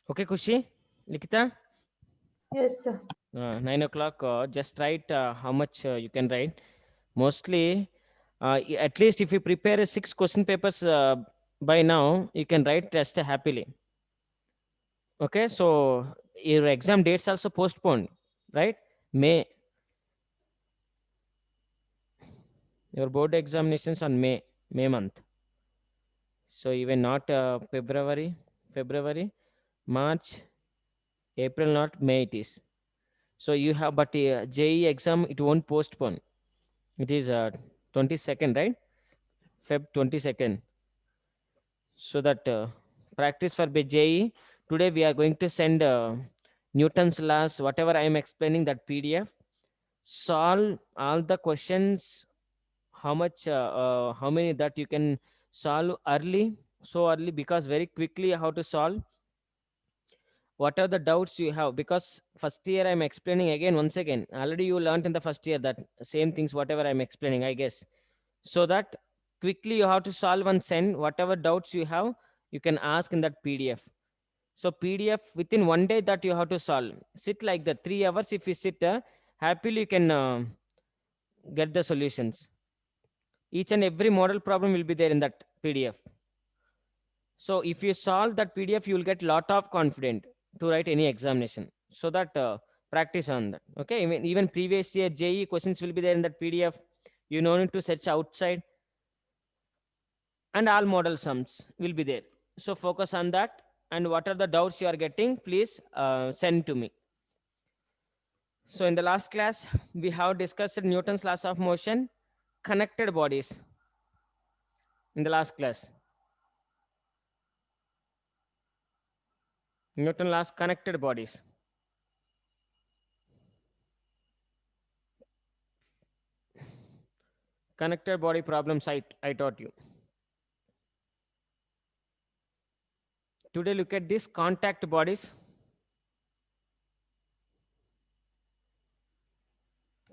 Okay, Kushi, Likita, Yes, sir. 9 o'clock. Just write how much you can write. Mostly, at least if you prepare 6 question papers by now, you can write test happily. Okay, so your exam dates also postponed, right? May, your board examinations on May month. So even not February, March, April, not May it is. So you have, but JE exam it won't postpone. It is 22nd, right? Feb 22nd. So that practice for JE. Today we are going to send Newton's laws, whatever I am explaining that PDF. Solve all the questions. How many that you can solve early, so early because very quickly how to solve. What are the doubts you have? Because first year I'm explaining again once again. Already you learned in the first year that same things whatever I'm explaining, I guess. So that quickly you have to solve and send whatever doubts you have, you can ask in that PDF. So PDF within 1 day that you have to solve. Sit like the 3 hours. If you sit happily, you can get the solutions. Each and every model problem will be there in that PDF. So if you solve that PDF, you will get lot of confidence to write any examination. So that practice on that. Okay, even previous year JE questions will be there in that PDF. You no need to search outside, and all model sums will be there. So focus on that. And what are the doubts you are getting? Please send to me. So in the last class, we have discussed Newton's laws of motion, connected bodies. In the last class, Newton laws connected bodies. Connected body problems I taught you. Today, look at this contact bodies.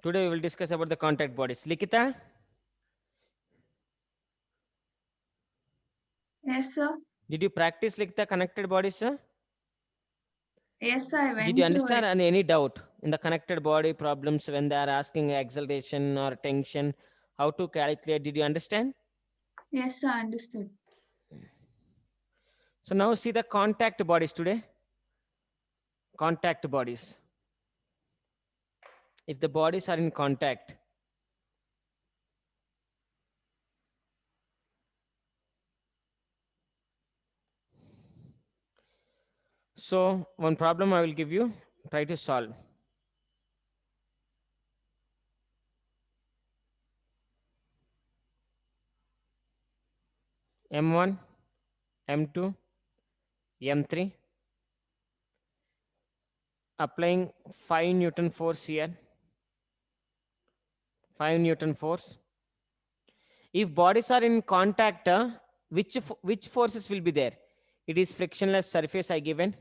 Today, we will discuss about the contact bodies. Likita, Yes, sir. did you practice Likita connected bodies, sir? Yes, sir. I Did you went through understand it. any doubt in the connected body problems when they are asking acceleration or tension? How to calculate? Did you understand? Yes, sir. Understood. So now see the contact bodies today. Contact bodies. If the bodies are in contact, so one problem I will give you, try to solve. M1, M2, M3, applying 5 Newton force here, 5 Newton force. If bodies are in contact, which forces will be there? It is frictionless surface I given.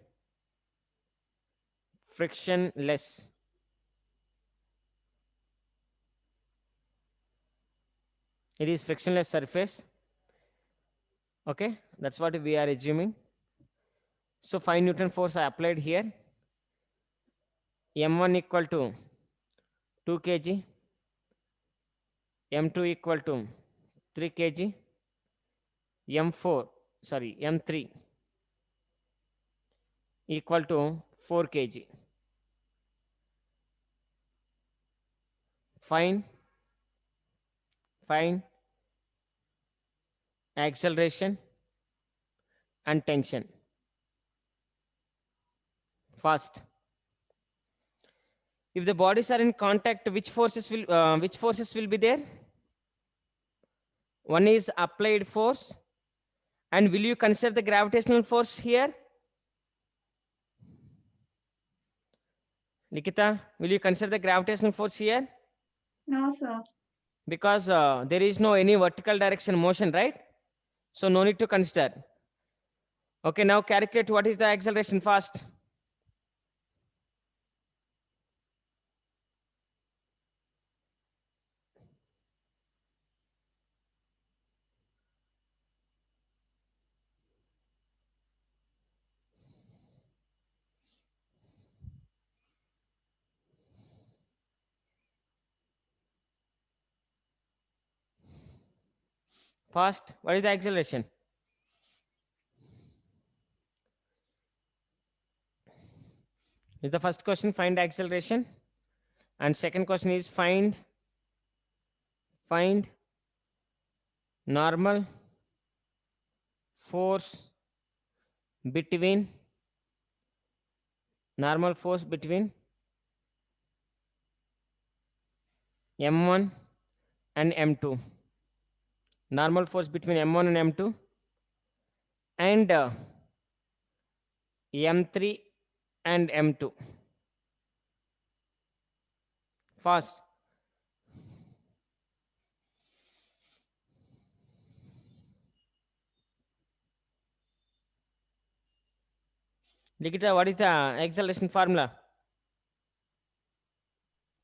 Frictionless. It is frictionless surface. Okay, that's what we are assuming. So 5 Newton force I applied here. M1 equal to 2 kg, M2 equal to 3 kg, M3 equal to 4 kg. Find acceleration and tension. Fast. If the bodies are in contact, which forces will be there? One is applied force, and will you consider the gravitational force here? Nikita, will you consider the gravitational force here? No, sir. Because there is no any vertical direction motion, right? So no need to consider. Okay, now calculate what is the acceleration fast. Fast. What is the acceleration? Is the first question find acceleration, and second question is find normal force between m1 and m2. Normal force between m1 and m2 and m3 and m2. Fast. Likita, what is the acceleration formula?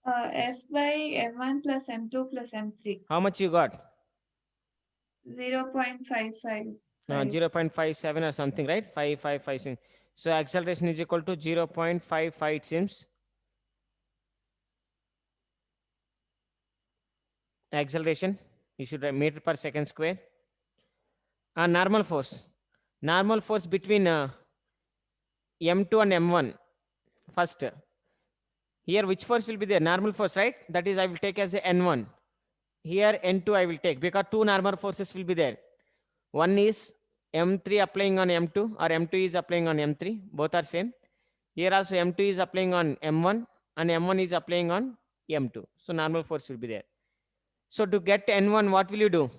F by m1 plus m2 plus m3. How much you got? 0.55. 0.57 or something, right? 5. So acceleration is equal to 0.55, it seems. Acceleration, you should write meter per second square. Normal force between m2 and m1. First, here which force will be there? Normal force, right? That is, I will take as a n1. Here n2 I will take, because two normal forces will be there. One is m3 applying on m2, or m2 is applying on m3. Both are same. Here also m2 is applying on m1 and m1 is applying on m2. So normal force will be there. So to get n1, what will you do?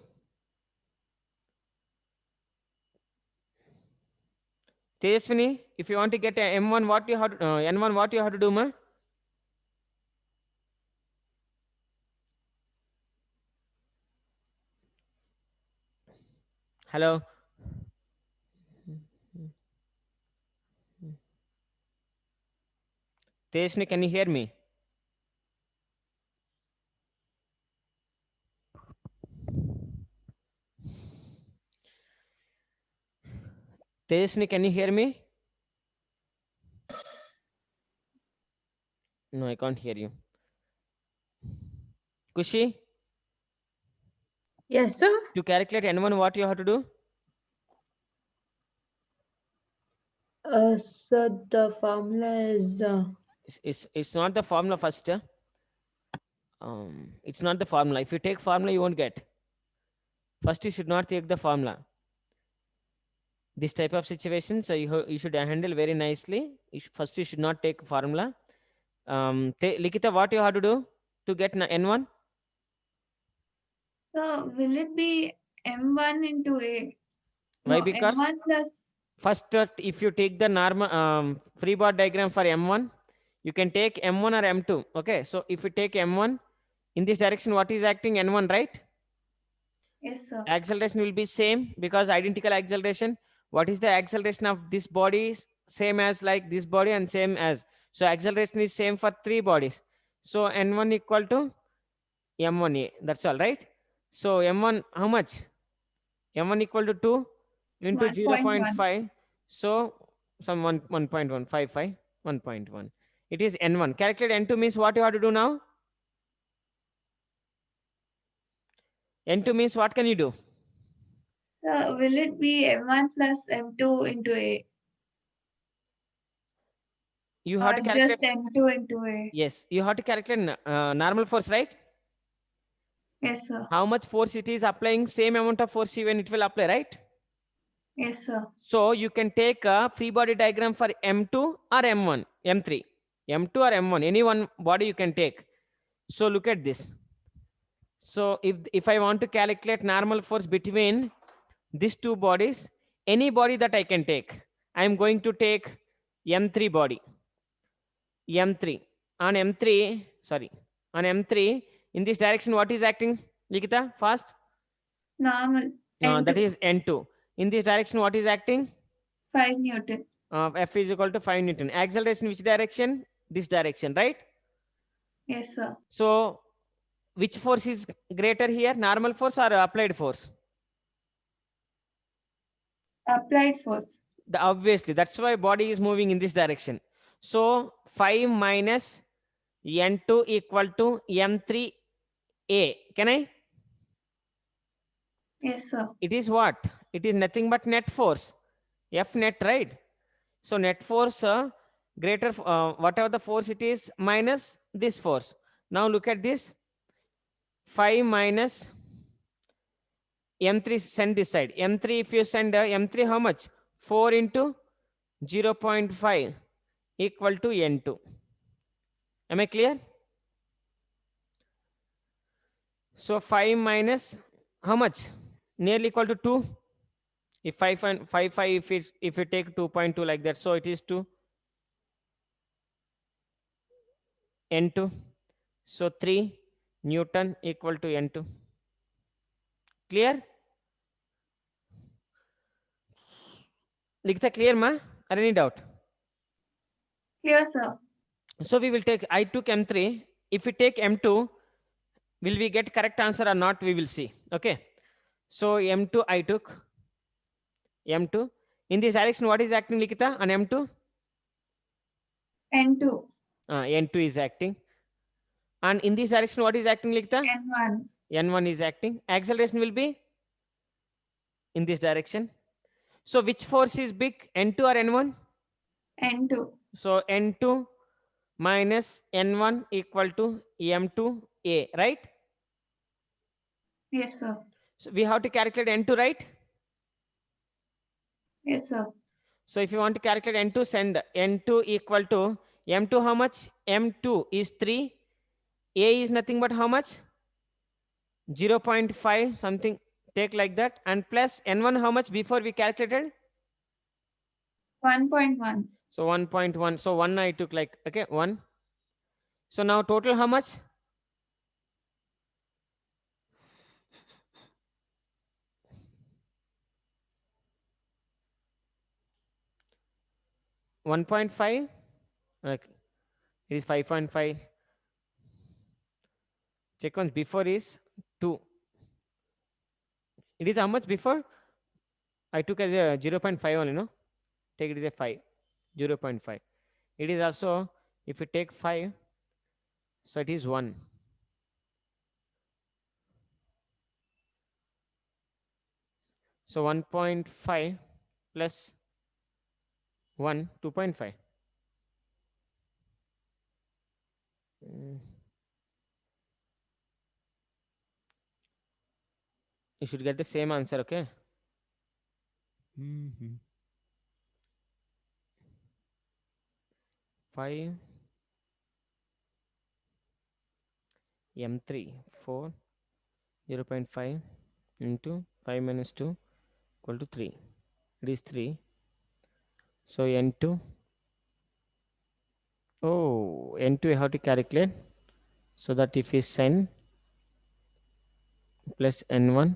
Tejaswini, if you want to get a m1, what you have to, n1, what you have to do, ma? Hello. Tejaswini, can you hear me? Tejaswini, can you hear me? No, I can't hear you. Kushi, Yes, sir. to calculate n1, what you have to do? So the formula is It's not the formula first. It's not the formula. If you take formula, you won't get. First, you should not take the formula. This type of situation, so you should handle very nicely. First, you should not take formula. Likita, what you have to do to get n1? So will it be m1 into a? Why? No, Because m1 plus. first, if you take the normal free body diagram for m1, you can take m1 or m2. Okay, so if you take m1 in this direction, what is acting? n1, right? Yes, sir. Acceleration will be same, because identical acceleration. What is the acceleration of this body? Same as like this body and same as. So acceleration is same for three bodies. So n1 equal to m1a. That's all, right? So m1, how much? m1 equal to 2 into 1.1. 0.5. So some 1.155, 1.1. It is n1. Calculate n2 means what you have to do now? N2 means what can you do? So will it be m1 plus m2 into a? You have Or to calculate. just m2 into a? Yes, you have to calculate normal force, right? Yes, sir. How much force it is applying, same amount of force even it will apply, right? Yes, sir. So you can take a free body diagram for M2 or M1, M3, M2 or M1, any one body you can take. So look at this. So if I want to calculate normal force between these two bodies, any body that I can take, I am going to take M3 body. M3 on M3, sorry, on M3 in this direction, what is acting? Likita, fast. Normal. That N2. is N2. In this direction, what is acting? 5 Newton. F is equal to 5 Newton. Acceleration which direction? This direction, right? Yes, sir. So which force is greater here? Normal force or applied force? Applied force. Obviously, that's why body is moving in this direction. So 5 minus N2 equal to M3A. Can I? Yes, sir. It is what? It is nothing but net force. F net, right? So net force greater, whatever the force it is, minus this force. Now look at this. 5 minus M3, send this side. M3, if you send M3, how much? 4 into 0.5 equal to N2. Am I clear? So 5 minus how much? Nearly equal to 2. If 5 and 5, 5, if you take 2.2 like that, so it is 2 N2. So 3 Newton equal to N2. Clear? लिखता clear ma? Or any doubt? Clear, sir. So we will take, I took M3. If we take M2, will we get correct answer or not? We will see. Okay. So M2 I took. M2. In this direction, what is acting, Likita, on M2? N2. N2 is acting. And in this direction, what is acting, Likita? N1. N1 is acting. Acceleration will be in this direction. So which force is big, N2 or N1? N2. So N2 minus N1 equal to M2A, right? Yes, sir. So we have to calculate N2, right? Yes, sir. So if you want to calculate N2, send N2 equal to M2 how much? M2 is 3. A is nothing but how much? 0.5 something, take like that. And plus N1 how much before we calculated? 1.1. So 1.1. So 1 I took like, okay, 1. So now total how much? 1.5. Like it is 5.5. Check once, before is 2. It is how much before? I took as a 0.5 only, no? Take it as a 5. 0.5. It is also, if you take 5, so it is 1. So 1.5 plus 1, 2.5. You should get the same answer, okay? 5 M3 4 0.5 into 5 minus 2 equal to 3. It is 3. So N2. Oh, N2 how to calculate? So that if we send plus N1,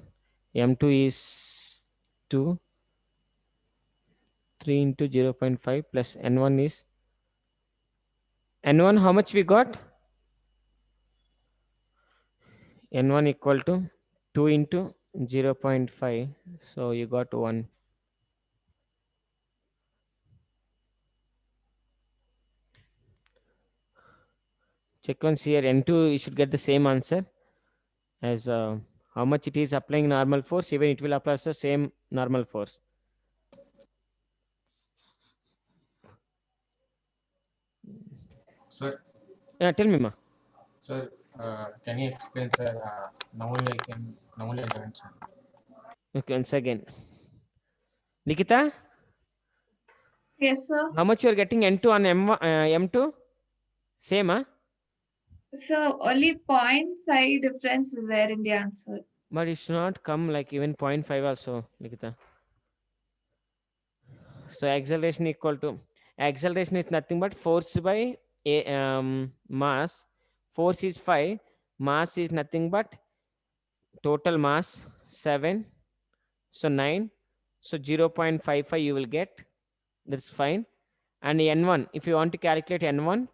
M2 is 2, 3 into 0.5 plus N1 is N1 how much we got? N1 equal to 2 into 0.5. So you got 1. Check once here. N2 you should get the same answer as how much it is applying normal force. Even it will apply the same normal force. Sir, Tell me, ma. sir, can you explain, sir? Now only I joined, sir. Okay, once again. Nikita, Yes, sir. how much you are getting N2 on M2? Same, huh? So only 0.5 difference is there in the answer. But it should not come like even 0.5 also, Nikita. So acceleration equal to, acceleration is nothing but force by mass. Force is 5. Mass is nothing but total mass 7. So 9. So 0.55 you will get. That's fine. And N1, if you want to calculate N1,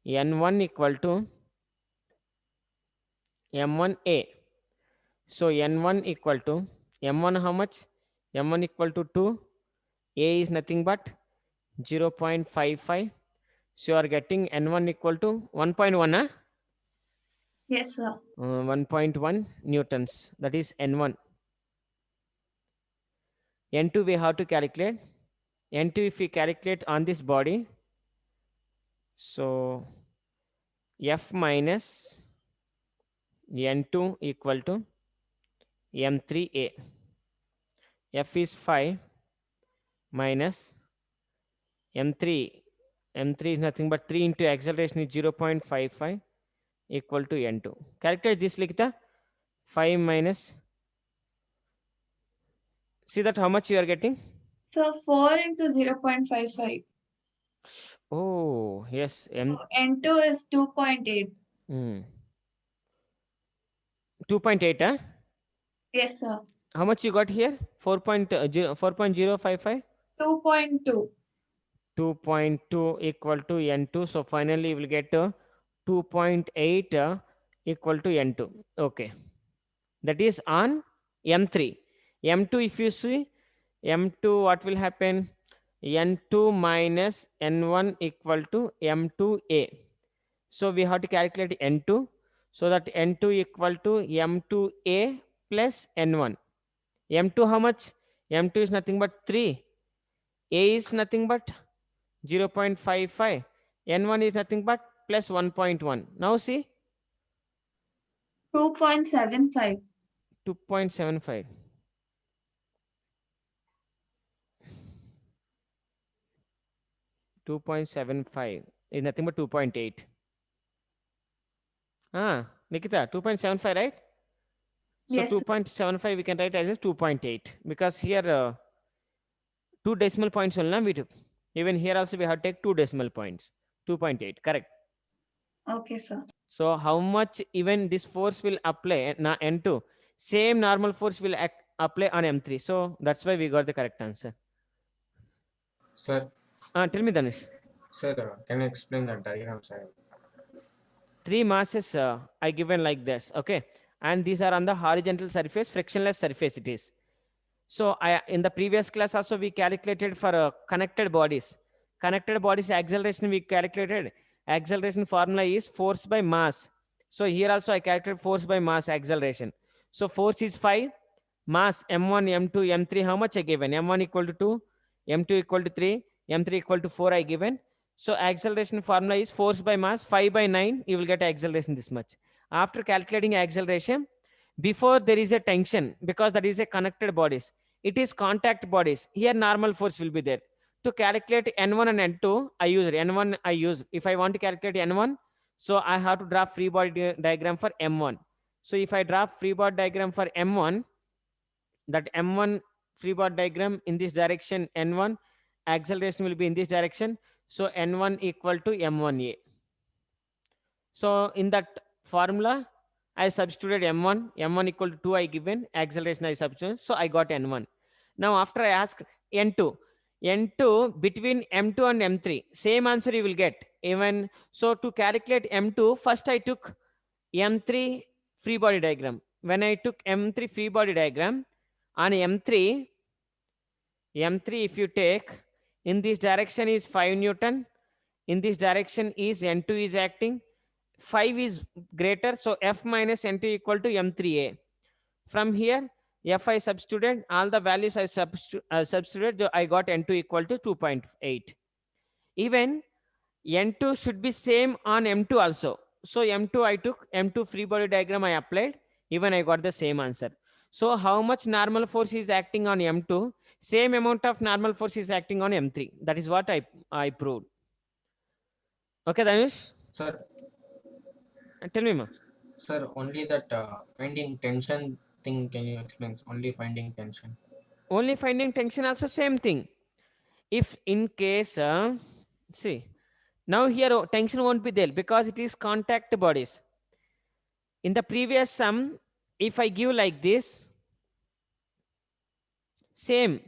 N1 equal to M1A. So N1 equal to M1 how much? M1 equal to 2. A is nothing but 0.55. So you are getting N1 equal to 1.1. Huh? Yes, sir. 1.1 newtons. That is N1. N2 we have to calculate. N2 if we calculate on this body, so F minus N2 equal to M3A. F is 5 minus M3. M3 is nothing but 3 into acceleration is 0.55 equal to N2. Calculate this, Likita. 5 minus. See that how much you are getting? So 4 into 0.55. Oh, yes. N2 is 2.8. 2.8, huh? Yes, sir. How much you got here? 4.055? 2.2. 2.2 equal to N2. So finally you will get 2.8 equal to N2. Okay. That is on M3. M2, if you see, M2, what will happen? N2 minus N1 equal to M2A. So we have to calculate N2. So that N2 equal to M2A plus N1. M2 how much? M2 is nothing but 3. A is nothing but 0.55. N1 is nothing but plus 1.1. Now see 2.75. 2.75. 2.75 is nothing but 2.8. Nikita, 2.75, right? So Yes, sir. 2.75 we can write as 2.8 because here 2 decimal points only we took. Even here also we have to take 2 decimal points. 2.8, correct. Okay, sir. So how much even this force will apply na N2? Same normal force will apply on M3. So that's why we got the correct answer. Sir, Tell me, Danish. sir, can you explain the diagram, sir? 3 masses I given like this, okay? And these are on the horizontal surface, frictionless surface it is. So in the previous class also we calculated for connected bodies. Connected bodies acceleration we calculated. Acceleration formula is force by mass. So here also I calculated force by mass acceleration. So force is 5, mass M1, M2, M3, how much I given? M1 equal to 2, M2 equal to 3, M3 equal to 4 I given. So acceleration formula is force by mass 5 by 9, you will get acceleration this much. After calculating acceleration, before there is a tension, because that is a connected bodies, it is contact bodies. Here normal force will be there. To calculate N1 and N2, I use N1, if I want to calculate N1, so I have to draw free body diagram for M1. So if I draw free body diagram for M1, that M1 free body diagram in this direction, N1 acceleration will be in this direction. So N1 equal to M1A. So in that formula, I substituted M1 equal to 2 I given, acceleration I substituted, so I got N1. Now after I ask N2 between M2 and M3, same answer you will get. Even so to calculate M2, first I took M3 free body diagram. When I took M3 free body diagram, on M3 if you take, in this direction is 5 Newton, in this direction is N2 is acting, 5 is greater, so F minus N2 equal to M3A. From here, F I substituted, all the values I substituted, I got N2 equal to 2.8. Even N2 should be same on M2 also. So M2 I took, M2 free body diagram I applied, even I got the same answer. So how much normal force is acting on M2? Same amount of normal force is acting on M3. That is what I proved. Okay, Danush? Sir, Tell me, ma. sir, only that finding tension thing, can you explain? Only finding tension. Only finding tension also same thing. If in case, see, now here tension won't be there because it is contact bodies. In the previous sum, if I give like this, same.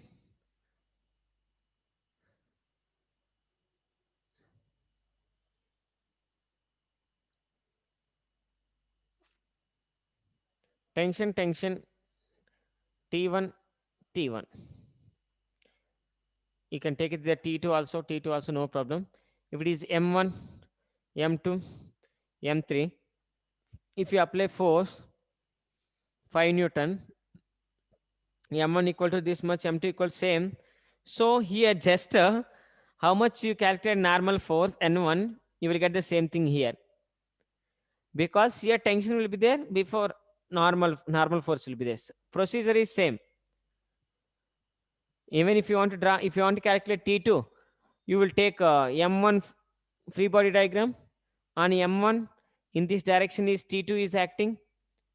Tension, T1, T1. You can take it the T2 also, no problem. If it is M1, M2, M3, if you apply force 5 Newton, M1 equal to this much, M2 equal same. So here just how much you calculate normal force N1, you will get the same thing here. Because here tension will be there before normal force will be this. Procedure is same. Even if you want to draw, if you want to calculate T2, you will take M1 free body diagram. On M1 in this direction is T2 is acting.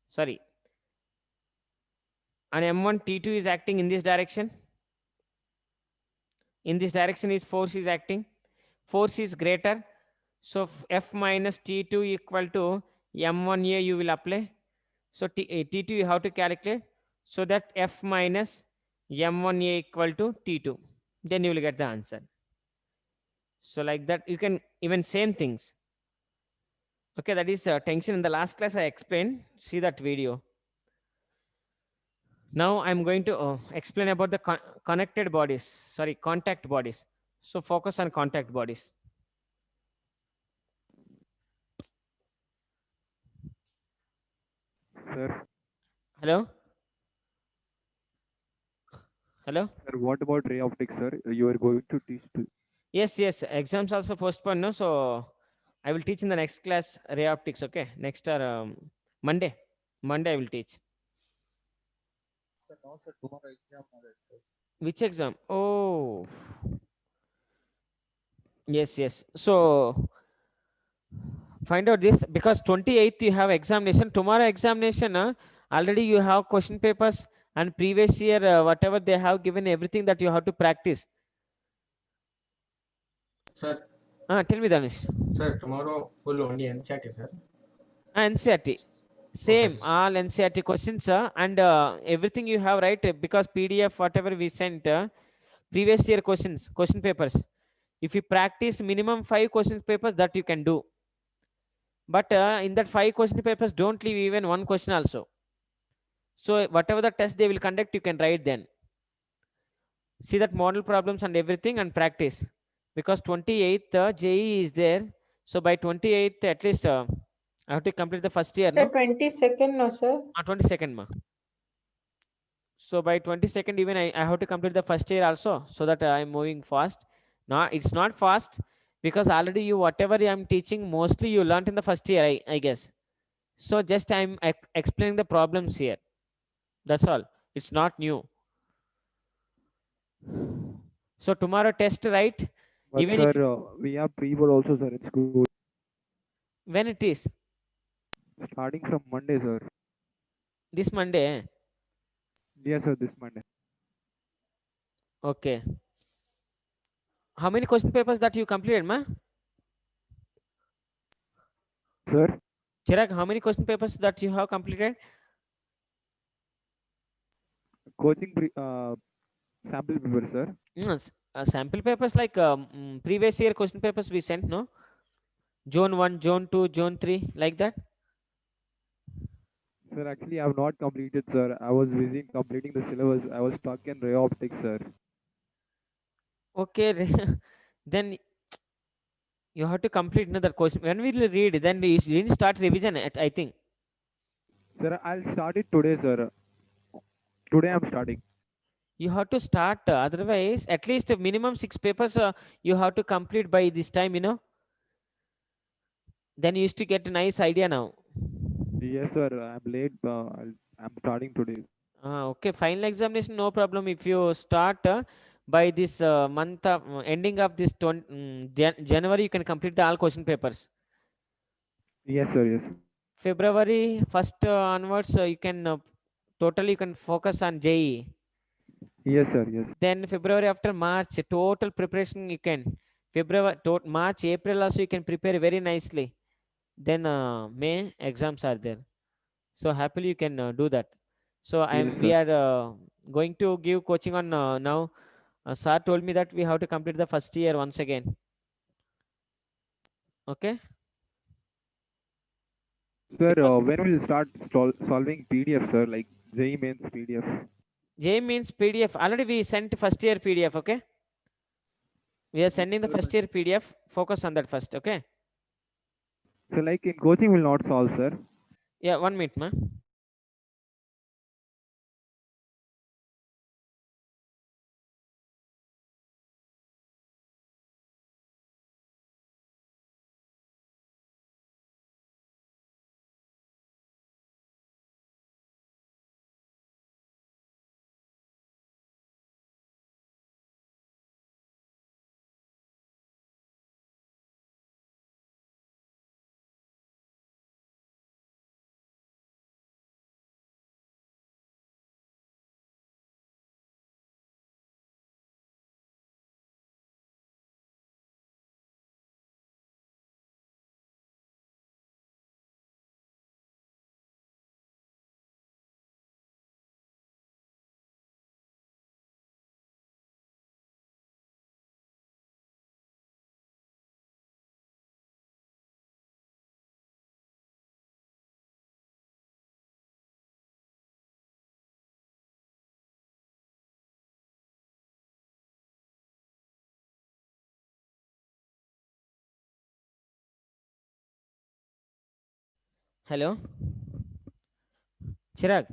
Sorry. On M1 T2 is acting in this direction. In this direction is force is acting. Force is greater. So F minus T2 equal to M1A you will apply. So T2 you have to calculate. So that F minus M1A equal to T2. Then you will get the answer. So like that you can even same things. Okay, that is tension. In the last class I explained. See that video. Now I'm going to explain about the connected bodies. Sorry, contact bodies. So focus on contact bodies. Sir, Hello? Hello? sir, what about ray optics, sir? You are going to teach to. Yes, yes. Exams also postponed, no? So I will teach in the next class ray optics. Okay, next Monday. Monday I will teach. Sir, no, sir, tomorrow exam. Which exam? Oh, yes, yes. So find out this because 28th you have examination. Tomorrow examination, already you have question papers and previous year whatever they have given everything that you have to practice. Sir, Tell me, Danish. sir, tomorrow full only NCERT, sir. NCERT. Same, sir. all NCERT questions and everything you have, right? Because PDF, whatever we sent, previous year questions, question papers. If you practice minimum 5 question papers, that you can do. But in that 5 question papers, don't leave even one question also. So whatever the test they will conduct, you can write then. See that model problems and everything and practice. Because 28th JE is there. So by 28th, at least I have to complete the first year, Sir, no? 22nd, no, sir? 22nd, ma. So by 22nd, even I have to complete the first year also, so that I'm moving fast. Now it's not fast because already you whatever I'm teaching, mostly you learned in the first year, I guess. So just I'm explaining the problems here. That's all. It's not new. So tomorrow test, right? But Even sir, if we have pre-board also, sir. It's good. when it is Starting from Monday, sir. this Monday. Yes, sir. This Monday. Okay. How many question papers that you completed, ma? Sir, Chirag, how many question papers that you have completed? coaching sample paper, sir. Sample papers like previous year question papers we sent, no? Zone 1, Zone 2, Zone 3, like that? Sir, actually, I have not completed, sir. I was busy in completing the syllabus. I was stuck in ray optics, sir. Okay, then you have to complete another question. When will you read? Then you didn't start revision, I think. Sir, I'll start it today, sir. Today I'm starting. You have to start, otherwise, at least minimum 6 papers you have to complete by this time, you know. Then you used to get a nice idea now. Yes, sir. I'm late. I'm starting today. Okay, final examination, no problem. If you start by this month of ending of this January, you can complete the all question papers. Yes, sir. Yes. February 1st onwards, you can totally you can focus on JE. Yes, sir. Yes. Then February after March, total preparation you can. February, March, April also you can prepare very nicely. Then May exams are there. So happily you can do that. So Yes, we sir. are going to give coaching on now. Sir told me that we have to complete the first year once again. Okay. Sir, Because when will you start solving PDF, sir? Like JEE mains PDF. J means PDF. Already we sent first year PDF. Okay. We are sending the Sir, first year PDF. Focus on that first. Okay. so like in coaching will not solve, sir. Yeah. 1 minute, ma. Hello, Chirag.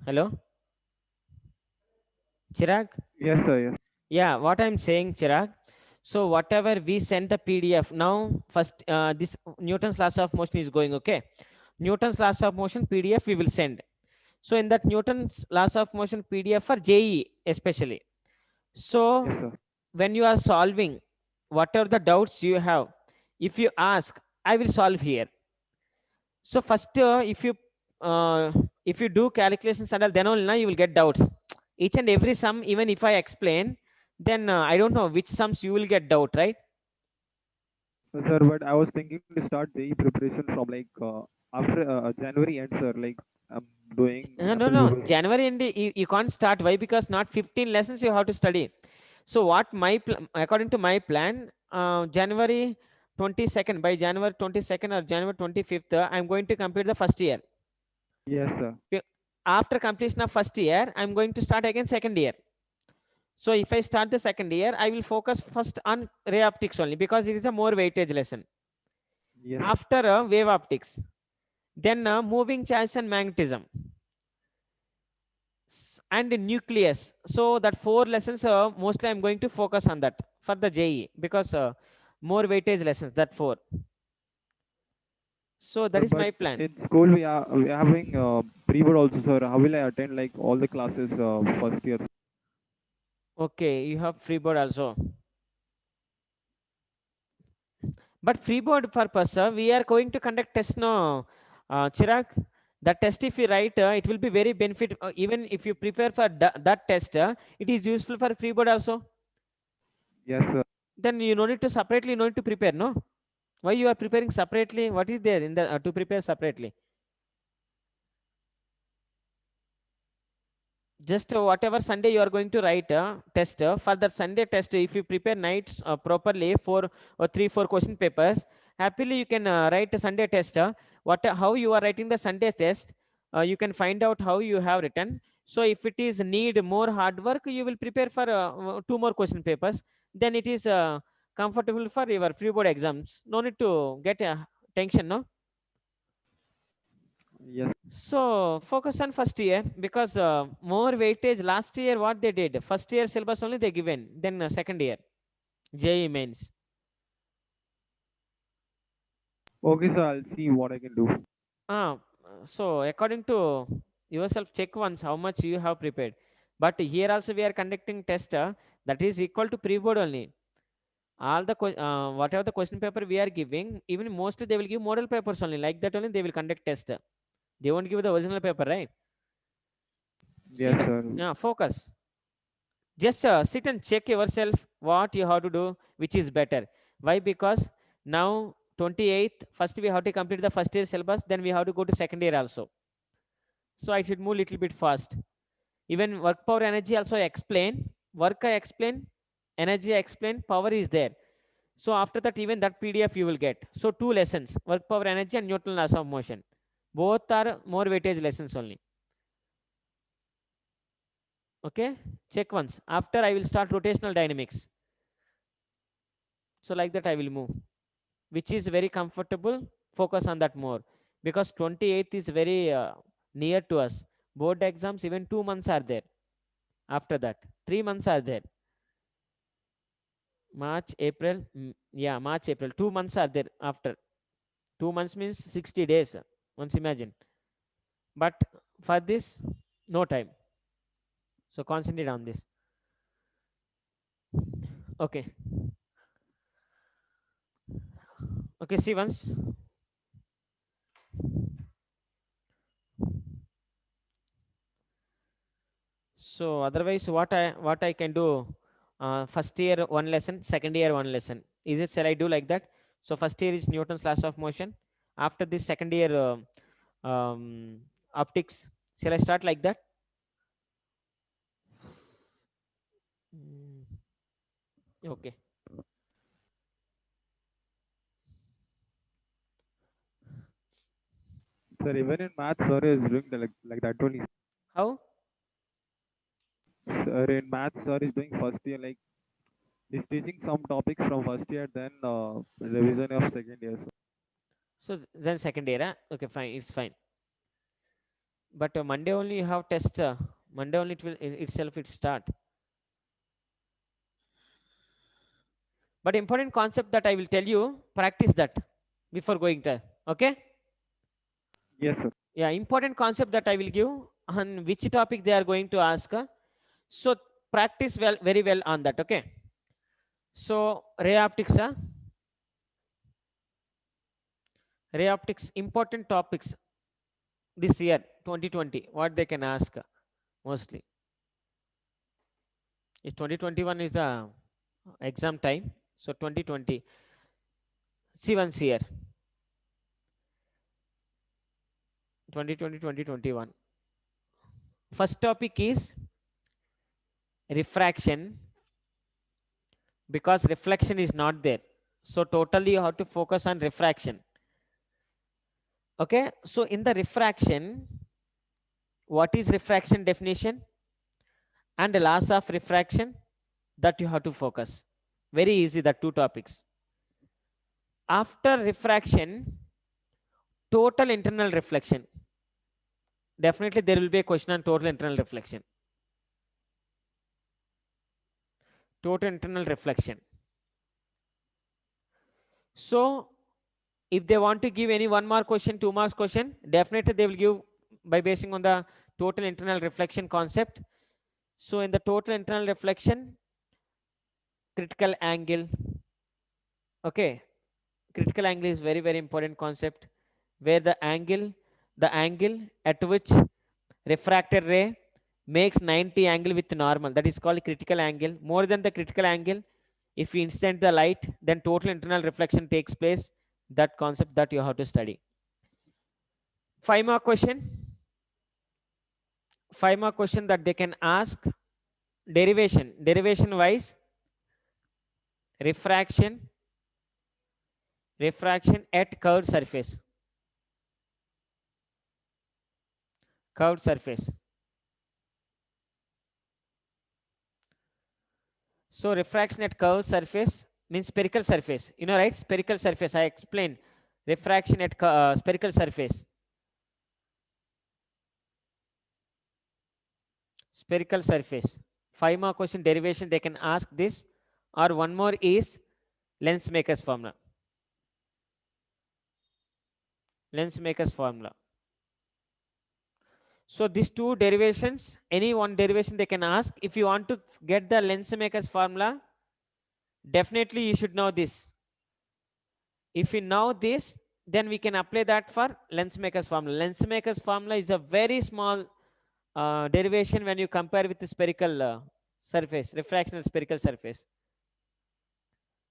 Hello, Chirag. Yes, sir. Yes. Yeah, what I'm saying, Chirag. So whatever we send the PDF now, first this Newton's laws of motion is going. Okay, Newton's laws of motion PDF we will send. So in that Newton's laws of motion PDF for JE especially. So Yes, sir. when you are solving, whatever the doubts you have, if you ask, I will solve here. So first, if you do calculations and all, then only now you will get doubts. Each and every sum, even if I explain, then I don't know which sums you will get doubt, right? Sir, but I was thinking to start the preparation from like after January end, sir. Like I'm doing No. January and you can't start. Why? Because not 15 lessons you have to study. So what according to my plan, January 22nd, by January 22nd or January 25th, I'm going to complete the first year. Yes, sir. After completion of first year, I'm going to start again second year. So if I start the second year, I will focus first on ray optics only because it is a more weightage lesson. Yes. After wave optics, then moving charge and magnetism and nucleus. So that 4 lessons, mostly I'm going to focus on that for the JE because more weightage lessons, that 4. So that Sir, is but my plan. in school we are having pre-board also, sir. How will I attend like all the classes first year? Okay, you have freeboard also. But freeboard purpose, we are going to conduct test no, Chirag. That test if you write, it will be very benefit. Even if you prepare for that test, it is useful for freeboard also. Yes, sir. Then you no need to separately, no need to prepare, no? Why you are preparing separately? What is there in the to prepare separately? Just whatever Sunday you are going to write test for that Sunday test, if you prepare nights properly for 3-4 question papers, happily you can write a Sunday test. How you are writing the Sunday test, you can find out how you have written. So if it is need more hard work, you will prepare for 2 more question papers. Then it is comfortable for your free board exams. No need to get tension, no. Yes. So focus on first year because more weightage last year what they did, first year syllabus only they given, then second year JE mains. Okay, sir. I'll see what I can do. So according to yourself, check once how much you have prepared. But here also we are conducting test that is equal to pre-board only. All the whatever the question paper we are giving, even mostly they will give model papers only. Like that only they will conduct test. They won't give the original paper, right? See Yes, that? sir. Yeah, focus. Just sit and check yourself what you have to do, which is better. Why? Because now 28th, first we have to complete the first year syllabus, then we have to go to second year also. So I should move little bit fast. Even work power energy also I explain, work I explain, energy I explain, power is there. So after that, even that PDF you will get. So 2 lessons, work power energy and Newton laws of motion, both are more weightage lessons only. Okay, check once. After I will start rotational dynamics. So like that I will move, which is very comfortable. Focus on that more because 28th is very near to us. Board exams, even 2 months are there. After that 3 months are there. March, April, yeah, March, April, 2 months are there. After 2 months means 60 days, once imagine. But for this, no time. So concentrate on this. Okay. Okay, see once. So otherwise, what I can do, first year 1 lesson, second year 1 lesson. Is it, shall I do like that? So first year is Newton's laws of motion. After this second year, optics. Shall I start like that? Okay. Sir, even in maths, sir is doing like that only. How? Sir, in maths, sir is doing first year like he's teaching some topics from first year, then revision of second year. Sir. So then second year, okay, fine, it's fine. But Monday only you have test. Monday only it will itself it start. But important concept that I will tell you, practice that before going to. Okay. Yes, sir. Yeah, important concept that I will give on which topic they are going to ask. So practice well, very well on that. Okay. So ray optics, ray optics important topics this year 2020. What they can ask mostly is 2021 is the exam time. So 2020. See once here. 2020 2021. First topic is refraction, because reflection is not there. So totally you have to focus on refraction. Okay, so in the refraction, what is refraction definition and the loss of refraction, that you have to focus. Very easy, the two topics. After refraction, total internal reflection. Definitely there will be a question on total internal reflection. Total internal reflection. So if they want to give any 1 mark question, 2 marks question, definitely they will give by basing on the total internal reflection concept. So in the total internal reflection, critical angle. Okay, critical angle is very important concept, where the angle at which refracted ray makes 90 angle with normal, that is called critical angle. More than the critical angle, if you incident the light, then total internal reflection takes place. That concept that you have to study. 5 mark question. 5 mark question that they can ask. Derivation wise, refraction at curved surface. Curved surface. So refraction at curved surface means spherical surface. You know, right? Spherical surface. I explained refraction at spherical surface. Spherical surface. 5 more question derivation they can ask this, or one more is Lensmaker's formula. Lensmaker's formula. So these two derivations, any one derivation they can ask. If you want to get the Lensmaker's formula, definitely you should know this. If you know this, then we can apply that for Lensmaker's formula. Lensmaker's formula is a very small derivation when you compare with the spherical surface, refractional spherical surface.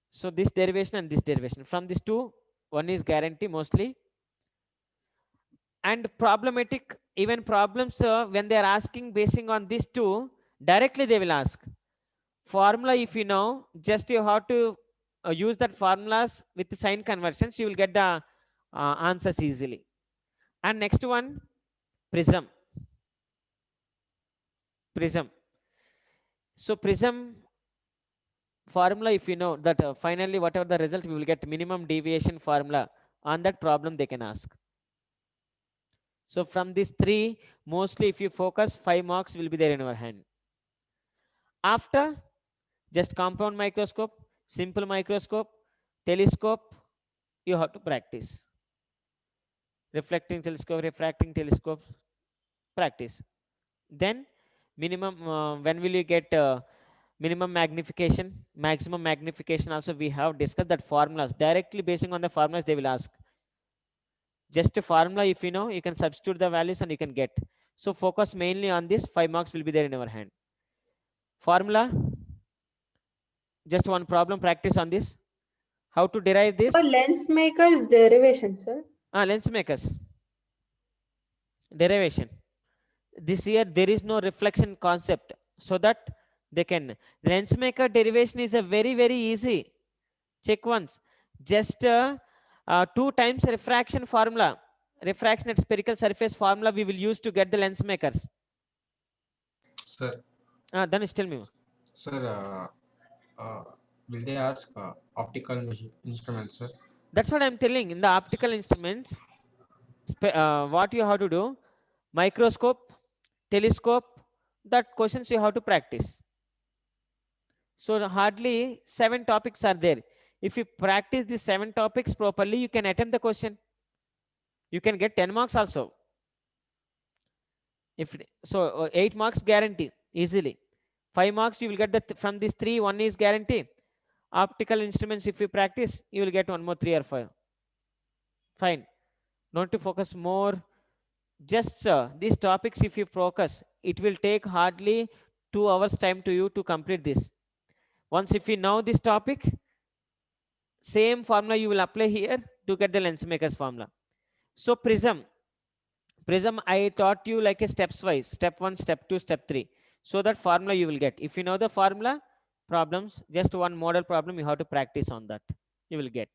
So this derivation and this derivation, from these two, one is guarantee mostly. And problematic, even problems when they are asking basing on these two, directly they will ask. Formula, if you know, just you have to use that formulas with the sign conversions, you will get the answers easily. And next one, prism. So prism formula, if you know that finally whatever the result, we will get minimum deviation formula. On that problem they can ask. So from these three, mostly if you focus, 5 marks will be there in your hand. After, just compound microscope, simple microscope, telescope, you have to practice. Reflecting telescope, refracting telescope, practice. Then minimum, when will you get minimum magnification, maximum magnification, also we have discussed that formulas. Directly basing on the formulas they will ask. Just a formula, if you know, you can substitute the values and you can get. So focus mainly on this, 5 marks will be there in our hand. Formula, just one problem practice on this. How to derive this? Lensmaker's derivation, sir. Lensmakers derivation. This year there is no reflection concept, so that they can. Lensmaker derivation is a very easy. Check once. Just 2 times refraction formula. Refraction at spherical surface formula we will use to get the Lensmakers. Sir. Then tell me. Sir, will they ask optical instruments, sir? That's what I'm telling. In the optical instruments, what you have to do, microscope, telescope, that questions you have to practice. So hardly 7 topics are there. If you practice these 7 topics properly, you can attempt the question. You can get 10 marks also. If so, 8 marks guarantee easily. 5 marks you will get from these 3. One is guarantee. Optical instruments, if you practice, you will get one more 3 or 5. Fine. Not to focus more. Just these topics, if you focus, it will take hardly 2 hours time to you to complete this. Once if you know this topic, same formula you will apply here to get the lens makers formula. So prism I taught you like a steps wise, step 1, step 2, step 3. So that formula you will get. If you know the formula, problems, just one model problem, you have to practice on that. You will get.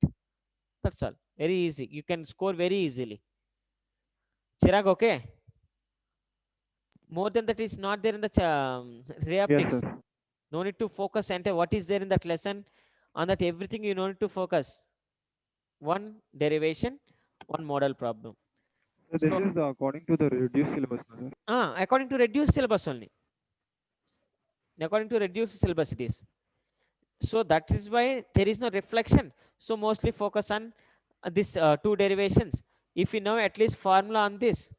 That's all. Very easy. You can score very easily. Chirag, okay? More than that is not there in the ray Yes, optics. sir. No need to focus and what is there in that lesson. On that everything you need to focus. One derivation, one model problem. So this So, is according to the reduced syllabus, no, sir. according to reduced syllabus only. According to reduced syllabus it is. So that is why there is no reflection. So mostly focus on this 2 derivations. If you know at least formula on this,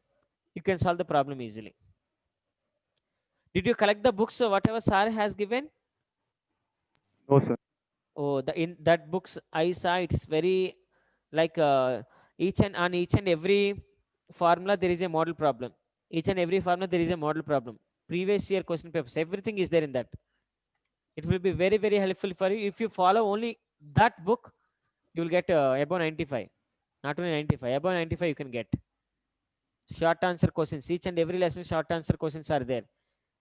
you can solve the problem easily. Did you collect the books whatever sir has given? No, sir. Oh, in that books I saw it's very like each and every formula there is a model problem. Each and every formula there is a model problem. Previous year question papers, everything is there in that. It will be very, very helpful for you. If you follow only that book, you will get above 95. Not only 95, above 95 you can get. Short answer questions. Each and every lesson short answer questions are there.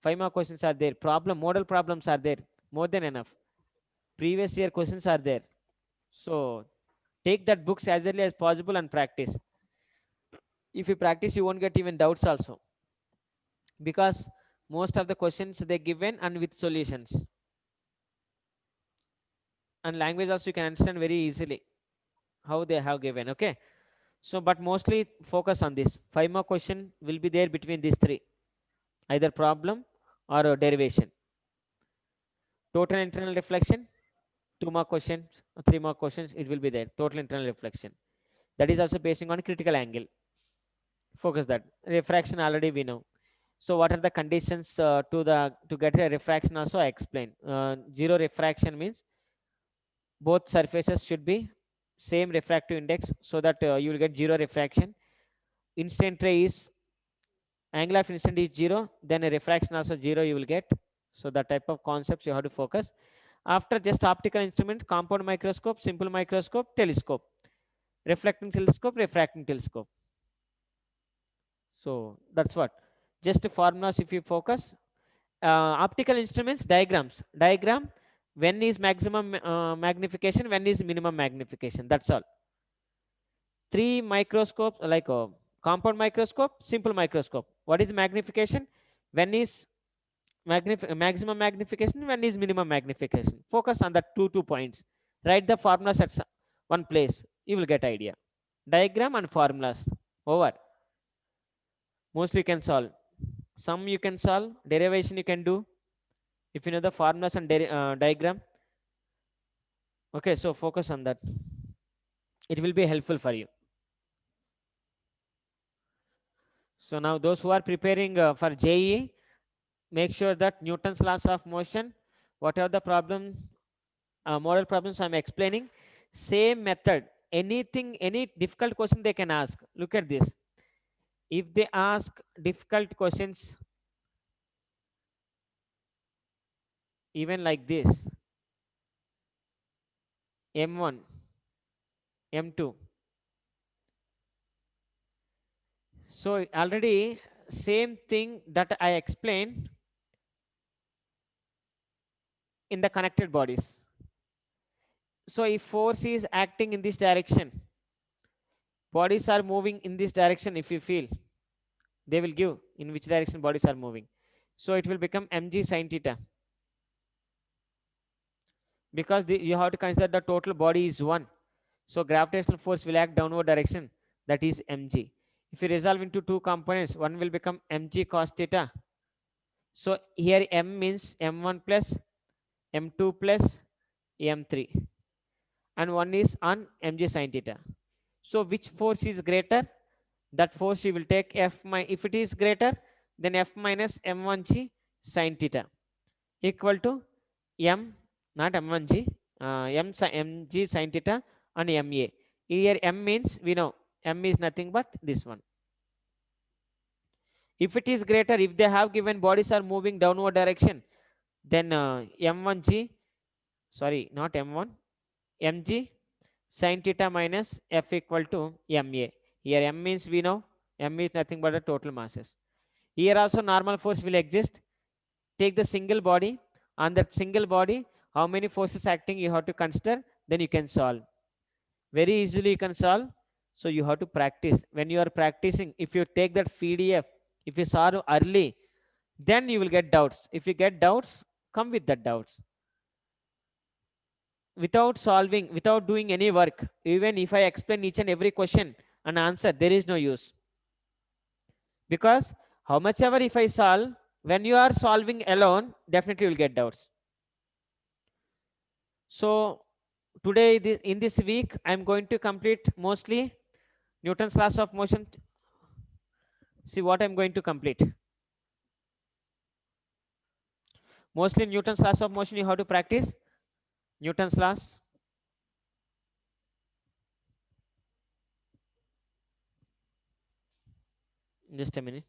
5 more questions are there. Model problems are there. More than enough. Previous year questions are there. So take that books as early as possible and practice. If you practice, you won't get even doubts also. Because most of the questions they given and with solutions. And language also you can understand very easily how they have given. Okay. So, but mostly focus on this. 5 more question will be there between these 3. Either problem or a derivation. Total internal reflection, 2 more questions, 3 more questions, it will be there. Total internal reflection. That is also basing on critical angle. Focus that. Refraction already we know. So what are the conditions to get a refraction also I explained. Zero refraction means both surfaces should be same refractive index so that you will get zero refraction. Instant ray is angle of incidence is 0, then a refraction also 0 you will get. So that type of concepts you have to focus. After just optical instrument, compound microscope, simple microscope, telescope, reflecting telescope, refracting telescope. So that's what. Just formulas if you focus. Optical instruments, diagram, when is maximum magnification, when is minimum magnification, that's all. 3 microscopes like compound microscope, simple microscope. What is magnification? When is maximum magnification, when is minimum magnification? Focus on the two points. Write the formulas at one place. You will get idea. Diagram and formulas. Over. Mostly you can solve. Some you can solve. Derivation you can do. If you know the formulas and diagram. Okay, so focus on that. It will be helpful for you. So now those who are preparing for JEE, make sure that Newton's laws of motion, whatever the problem, model problems I'm explaining, same method. Anything, any difficult question they can ask. Look at this. If they ask difficult questions, even like this, M1, M2. So already same thing that I explained in the connected bodies. So if force is acting in this direction, bodies are moving in this direction. If you feel, they will give in which direction bodies are moving. So it will become mg sin theta. Because you have to consider the total body is 1. So gravitational force will act downward direction, that is mg. If you resolve into two components, one will become mg cos theta. So here m means m1 plus m2 plus m3, and one is on mg sin theta. So which force is greater? That force you will take if it is greater, then f minus m1g sin theta equal to m, not m1g, mg sin theta on ma. Here m means we know m is nothing but this one. If it is greater, if they have given bodies are moving downward direction, then m1g, sorry, not m1, mg sin theta minus f equal to ma. Here m means we know m is nothing but the total masses. Here also normal force will exist. Take the single body. On that single body, how many forces acting you have to consider, then you can solve. Very easily you can solve. So you have to practice. When you are practicing, if you take that PDF, if you solve early, then you will get doubts. If you get doubts, come with that doubts. Without solving, without doing any work, even if I explain each and every question and answer, there is no use. Because how much ever if I solve, when you are solving alone, definitely you will get doubts. So today, in this week, I'm going to complete mostly Newton's laws of motion. See what I'm going to complete. Mostly Newton's laws of motion you have to practice. Newton's laws. Just a minute.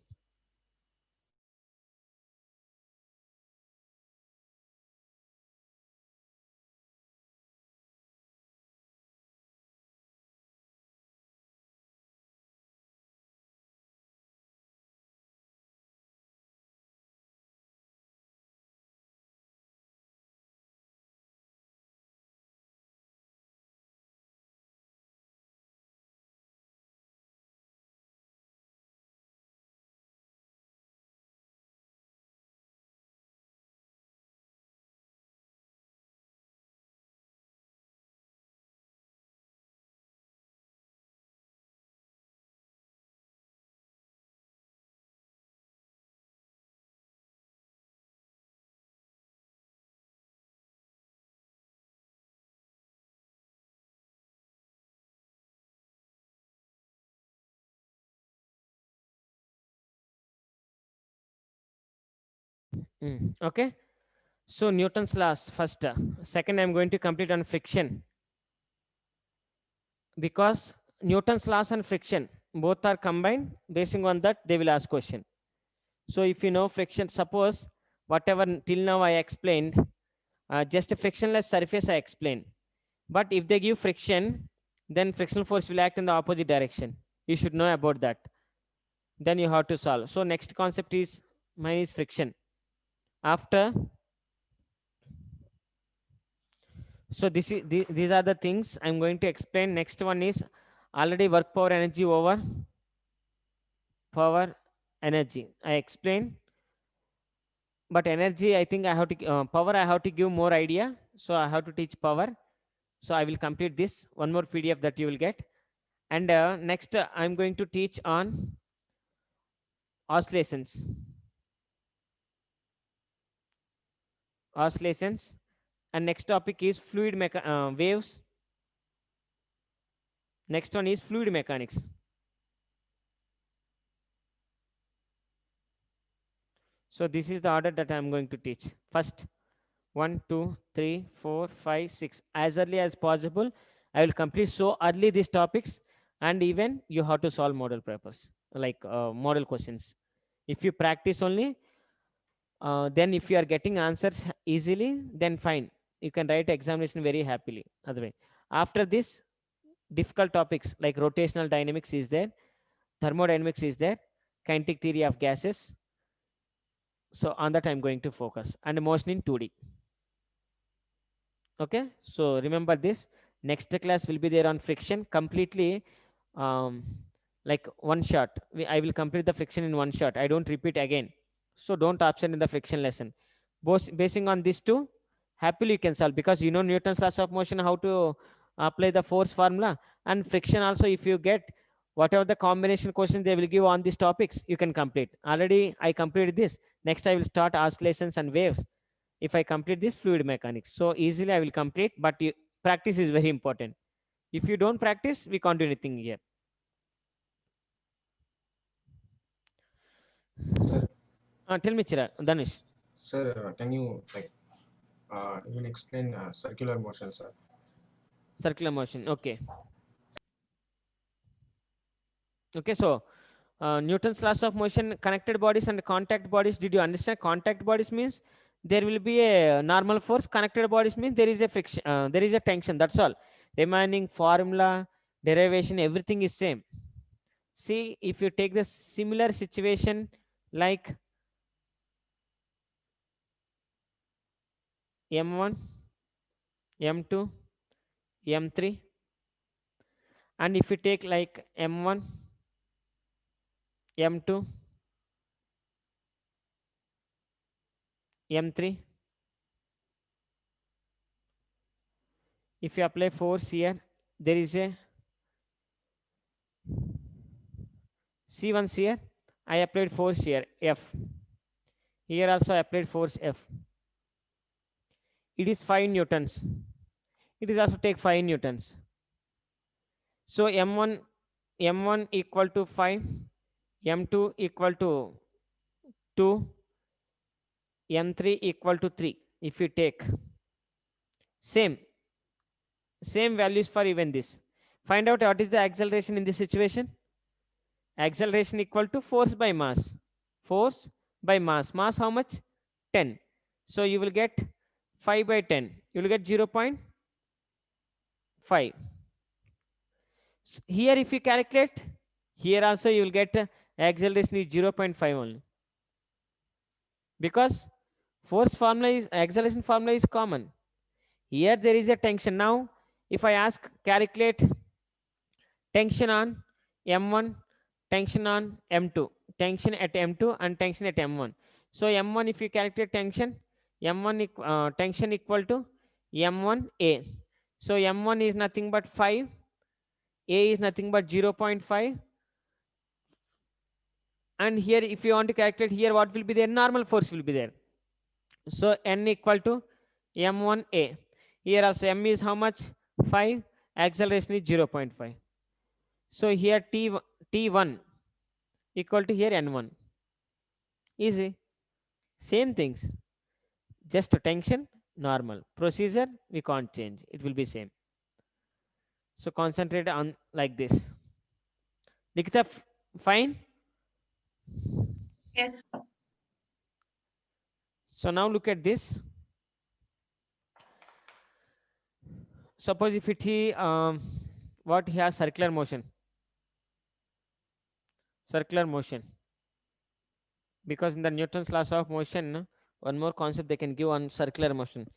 Okay. So Newton's laws first. Second, I'm going to complete on friction. Because Newton's laws and friction both are combined. Basing on that, they will ask question. So if you know friction, suppose whatever till now I explained, just a frictionless surface I explained. But if they give friction, then frictional force will act in the opposite direction. You should know about that. Then you have to solve. So next concept is mine is friction. After, so these are the things I'm going to explain. Next one is already work power energy over power energy. I explained, but energy I think I have to power I have to give more idea. So I have to teach power. So I will complete this one more PDF that you will get. And next I'm going to teach on oscillations. Oscillations. And next topic is fluid waves. Next one is fluid mechanics. So this is the order that I'm going to teach. First, 1, 2, 3, 4, 5, 6. As early as possible, I will complete so early these topics, and even you have to solve model papers, like model questions. If you practice only, then if you are getting answers easily, then fine. You can write examination very happily. Otherwise, after this, difficult topics like rotational dynamics is there, thermodynamics is there, kinetic theory of gases. So on that I'm going to focus, and motion in 2D. Okay, so remember this. Next class will be there on friction completely, like one shot. I will complete the friction in one shot. I don't repeat again. So don't absent in the friction lesson. Both basing on these two, happily you can solve, because you know Newton's laws of motion, how to apply the force formula. And friction also, if you get whatever the combination questions they will give on these topics, you can complete. Already I completed this. Next I will start oscillations and waves. If I complete this fluid mechanics, so easily I will complete, but practice is very important. If you don't practice, we can't do anything here. Sir, Tell me, Chirag, Danish. sir, can you like even explain circular motion, sir? Circular motion. Okay. Okay, so Newton's laws of motion, connected bodies and contact bodies. Did you understand? Contact bodies means there will be a normal force. Connected bodies means there is a friction, there is a tension. That's all. Remaining formula, derivation, everything is same. See, if you take the similar situation like M1, M2, M3, and if you take like M1, M2, M3, if you apply force here, there is a see once here, I applied force here, F. Here also I applied force F. It is 5 newtons. It is also take 5 newtons. So M1 equal to 5, M2 equal to 2, M3 equal to 3. If you take same values for even this. Find out what is the acceleration in this situation. Acceleration equal to force by mass. Force by mass. Mass how much? 10. So you will get 5 by 10. You will get 0.5. So here if you calculate, here also you will get acceleration is 0.5 only. Because force formula is, acceleration formula is common. Here there is a tension. Now if I ask calculate tension on M1, tension on M2, tension at M2 and tension at M1. So M1 if you calculate tension, M1 tension equal to M1A. So M1 is nothing but 5, A is nothing but 0.5. And here if you want to calculate here what will be there, normal force will be there. So N equal to M1A. Here also M is how much? 5, acceleration is 0.5. So here T1 equal to here N1. Easy. Same things. Just tension, normal. Procedure, we can't change. It will be same. So concentrate on like this. Nikita, fine? Yes, sir. So now look at this. Suppose if it what has circular motion. Circular motion. Because in the Newton's laws of motion, one more concept they can give on circular motion.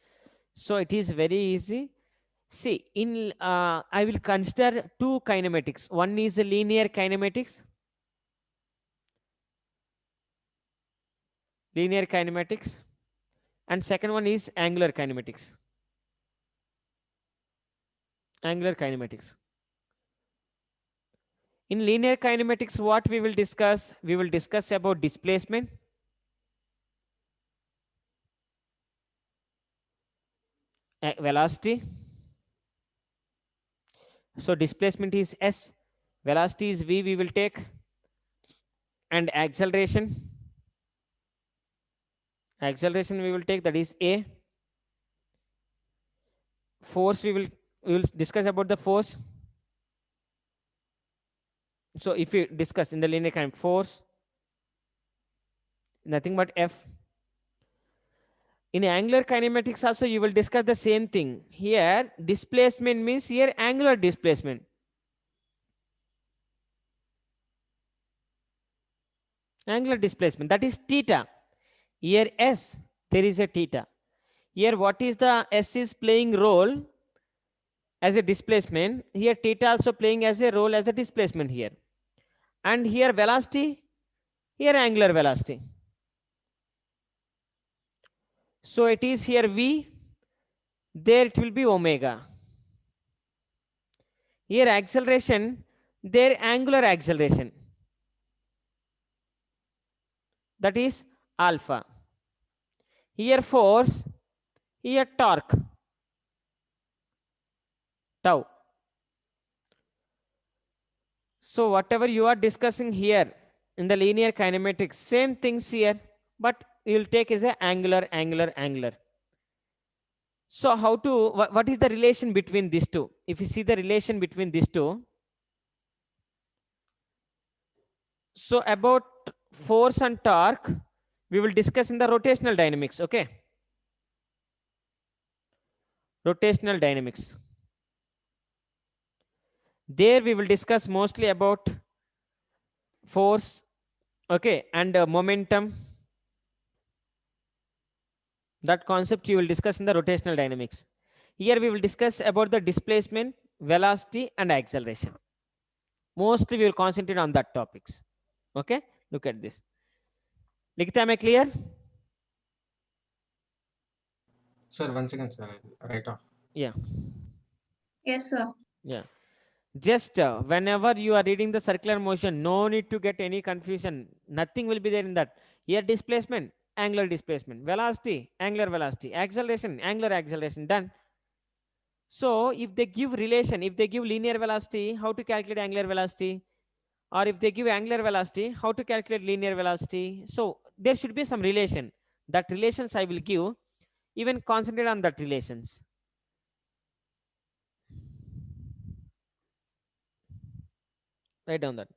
So it is very easy. See, in I will consider two kinematics. One is linear kinematics. Linear kinematics. And second one is angular kinematics. Angular kinematics. In linear kinematics, what we will discuss? We will discuss about displacement. Velocity. So displacement is S, velocity is V, we will take, and acceleration. Acceleration we will take, that is A. Force we will discuss about the force. So if you discuss in the linear kind, force, nothing but F. In angular kinematics also you will discuss the same thing. Here displacement means here angular displacement. Angular displacement, that is theta. Here S, there is a theta. Here what is the S is playing role as a displacement. Here theta also playing as a role as a displacement here. And here velocity, here angular velocity. So it is here V, there it will be omega. Here acceleration, their angular acceleration, that is alpha. Here force, here torque, tau. So whatever you are discussing here in the linear kinematics, same things here, but you will take as a angular. So how to, what is the relation between these two? If you see the relation between these two, so about force and torque, we will discuss in the rotational dynamics, okay? Rotational dynamics. There we will discuss mostly about force, okay, and momentum. That concept you will discuss in the rotational dynamics. Here we will discuss about the displacement, velocity, and acceleration. Mostly we will concentrate on that topics. Okay, look at this. Likita, am I clear? Sir, once again, sir, right off. Yeah. Yes, sir. Yeah. Just whenever you are reading the circular motion, no need to get any confusion. Nothing will be there in that. Here displacement, angular displacement, velocity, angular velocity, acceleration, angular acceleration, done. So if they give relation, if they give linear velocity, how to calculate angular velocity? Or if they give angular velocity, how to calculate linear velocity? So there should be some relation. That relations I will give, even concentrate on that relations. Write down that.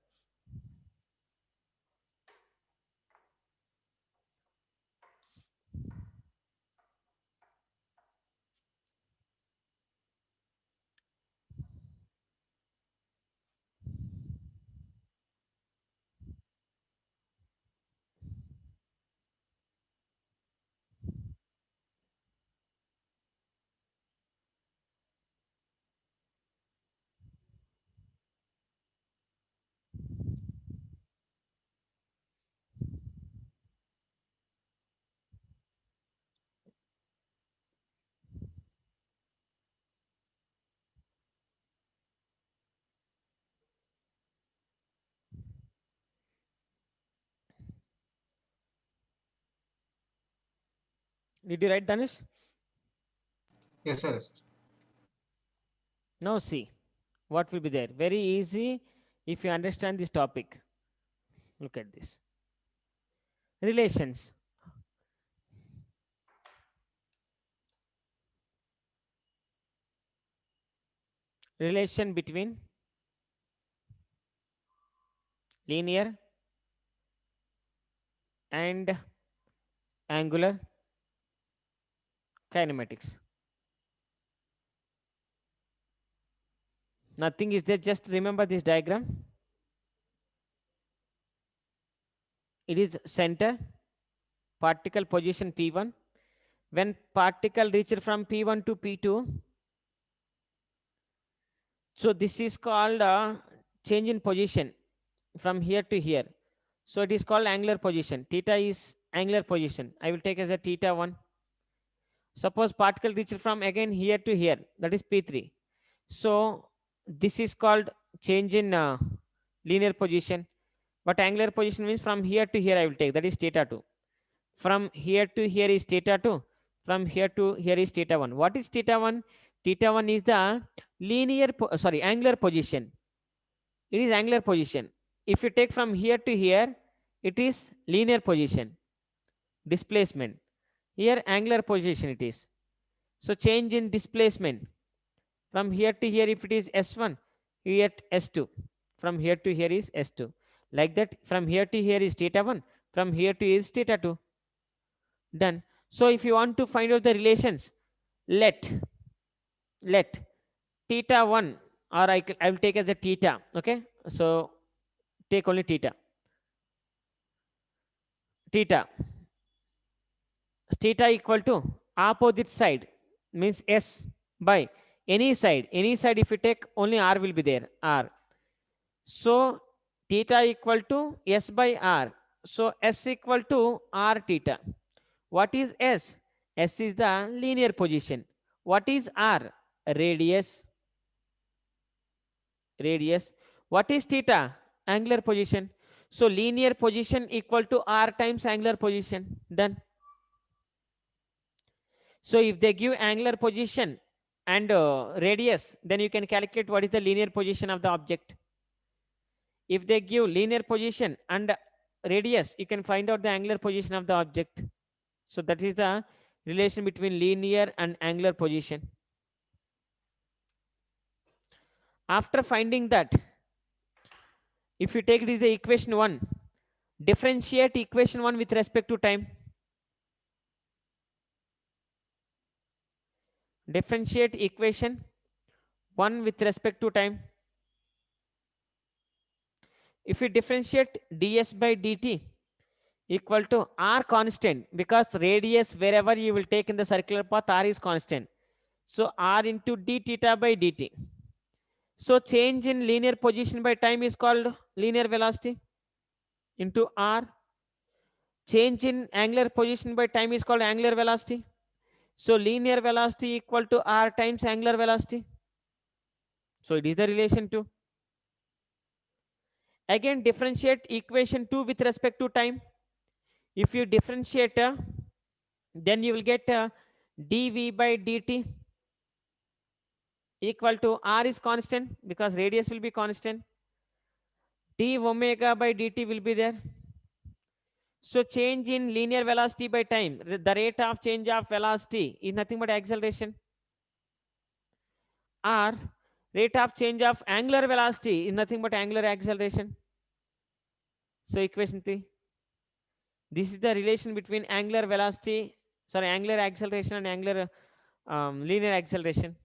Did you write, Danish? Yes, sir. Yes, sir. Now see what will be there. Very easy if you understand this topic. Look at this. Relations. Relation between linear and angular kinematics. Nothing is there, just remember this diagram. It is center, particle position P1. When particle reaches from P1 to P2, so this is called change in position from here to here. So it is called angular position. Theta is angular position. I will take as a theta 1. Suppose particle reaches from again here to here, that is P3. So this is called change in linear position. But angular position means from here to here I will take, that is theta 2. From here to here is theta 2. From here to here is theta 1. What is theta 1? Theta 1 is the angular position. It is angular position. If you take from here to here, it is linear position. Displacement. Here angular position it is. So change in displacement. From here to here, if it is S1, here S2. From here to here is S2. Like that, from here to here is theta 1. From here to here is theta 2. Done. So if you want to find out the relations, let theta 1, or I will take as a theta. Okay. So take only theta. Theta equal to opposite side means S by any side. Any side if you take, only R will be there. R. So theta equal to S by R. So S equal to R theta. What is S? S is the linear position. What is R? Radius. radius. What is theta? Angular position. So linear position equal to r times angular position. Done. So if they give angular position and radius, then you can calculate what is the linear position of the object. If they give linear position and radius, you can find out the angular position of the object. So that is the relation between linear and angular position. After finding that, if you take it is the equation 1, differentiate equation 1 with respect to time. Differentiate equation 1 with respect to time. If you differentiate ds by dt equal to r constant, because radius wherever you will take in the circular path, r is constant. So r into d theta by dt. So change in linear position by time is called linear velocity into r. Change in angular position by time is called angular velocity. So linear velocity equal to r times angular velocity. So it is the relation to. Again, differentiate equation 2 with respect to time. If you differentiate, then you will get dv by dt equal to r is constant because radius will be constant. D omega by dt will be there. So change in linear velocity by time, the rate of change of velocity is nothing but acceleration. Or rate of change of angular velocity is nothing but angular acceleration. So equation 3. This is the relation between angular velocity, angular acceleration and angular linear acceleration.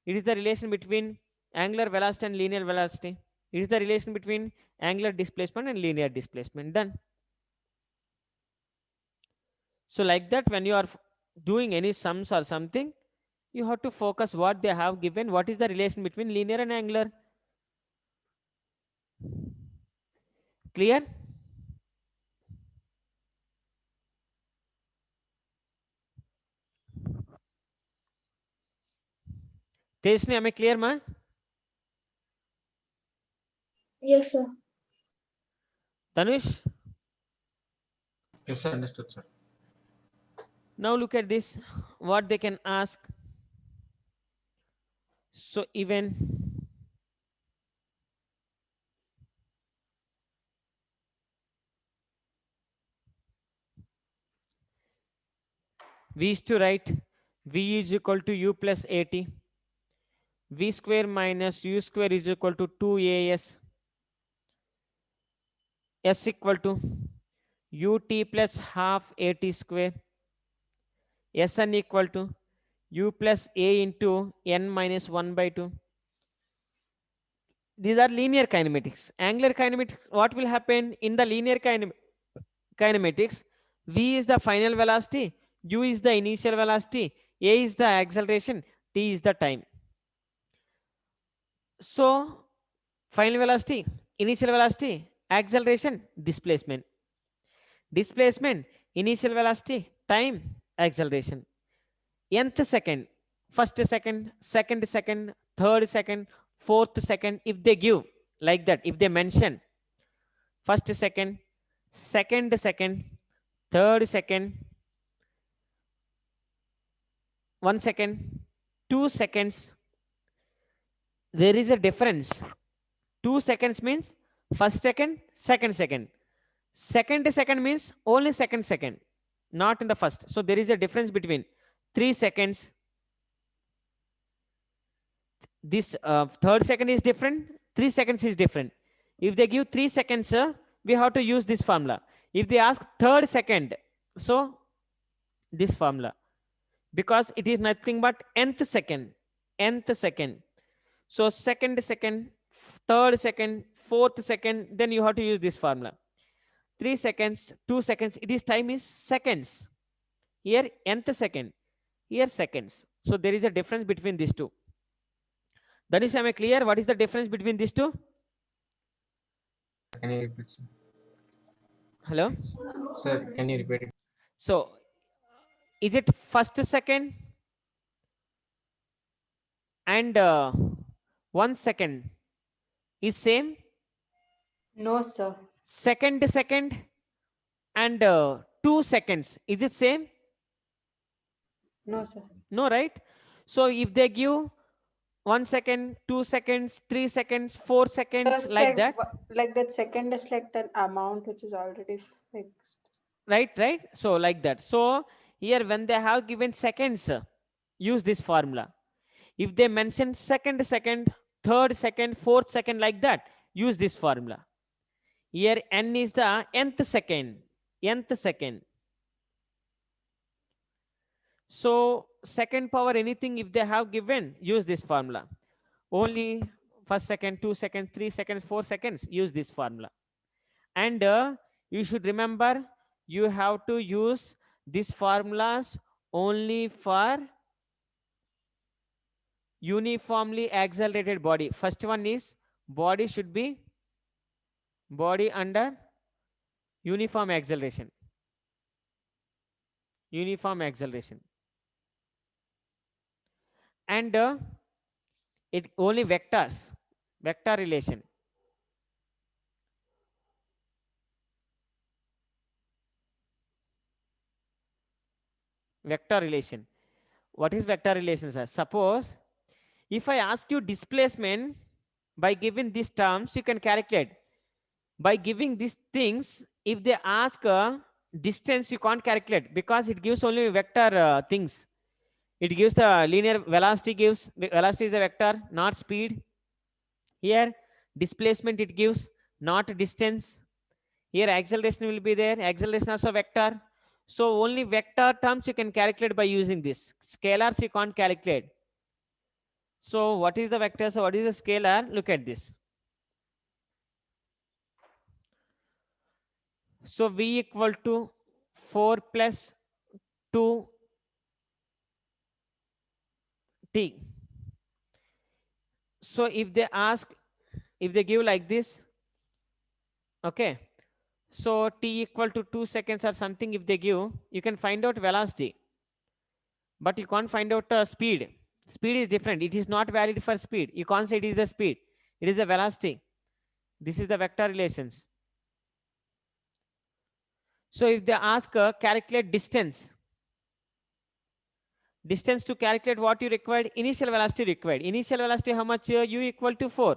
It is the relation between angular velocity and linear velocity. It is the relation between angular displacement and linear displacement. Done. So like that, when you are doing any sums or something, you have to focus what they have given. What is the relation between linear and angular? Clear? Tejasni, am I clear, ma? Yes, sir. Tanush? Yes, sir. Understood, sir. Now look at this, what they can ask. So even we used to write v is equal to u plus at, v square minus u square is equal to 2as, s equal to ut plus half at square, Sn equal to u plus a into n minus 1 by 2. These are linear kinematics. Angular kinematics, what will happen in the linear kinematics? V is the final velocity, u is the initial velocity, a is the acceleration, t is the time. So final velocity, initial velocity, acceleration, displacement. Displacement, initial velocity, time, acceleration. Nth second, first second, second, third second, fourth second, if they give like that, if they mention first second, second, third second, 1 second, 2 seconds, there is a difference. 2 seconds means first second, second. Second means only second, not in the first. So there is a difference between 3 seconds. This third second is different, 3 seconds is different. If they give 3 seconds, we have to use this formula. If they ask third second, so this formula, because it is nothing but nth second. So second, third second, fourth second, then you have to use this formula. 3 seconds, 2 seconds, it is time is seconds. Here nth second, here seconds. So there is a difference between these two. That is, am I clear? What is the difference between these two? Can you repeat, sir? Hello? Sir, can you repeat it? So is it first second and 1 second? is same? No, sir. Second to second and 2 seconds, is it same? No, sir. No, right? So if they give 1 second, 2 seconds, 3 seconds, 4 seconds, Just like that, like that second is like the amount which is already fixed. right? So like that. So here when they have given seconds, use this formula. If they mention second, third second, fourth second, like that, use this formula. Here n is the nth second. So second power anything if they have given, use this formula. Only first second, 2 seconds, 3 seconds, 4 seconds, use this formula. And you should remember, you have to use these formulas only for uniformly accelerated body. First one is body should be body under uniform acceleration. And it only vector relation. What is vector relation, sir? Suppose if I ask you displacement, by giving these terms you can calculate. By giving these things, if they ask distance, you can't calculate because it gives only vector things. It gives the linear velocity, velocity is a vector, not speed. Here displacement it gives, not distance. Here acceleration will be there, acceleration also vector. So only vector terms you can calculate by using this. Scalars you can't calculate. So what is the vector? So what is the scalar? Look at this. So V equal to 4 plus 2 T. So if they ask, if they give like this, okay. So T equal to 2 seconds or something, if they give, you can find out velocity. But you can't find out speed. Speed is different. It is not valid for speed. You can't say it is the speed. It is the velocity. This is the vector relations. So if they ask calculate distance to calculate what you required, initial velocity required. Initial velocity how much? U equal to 4.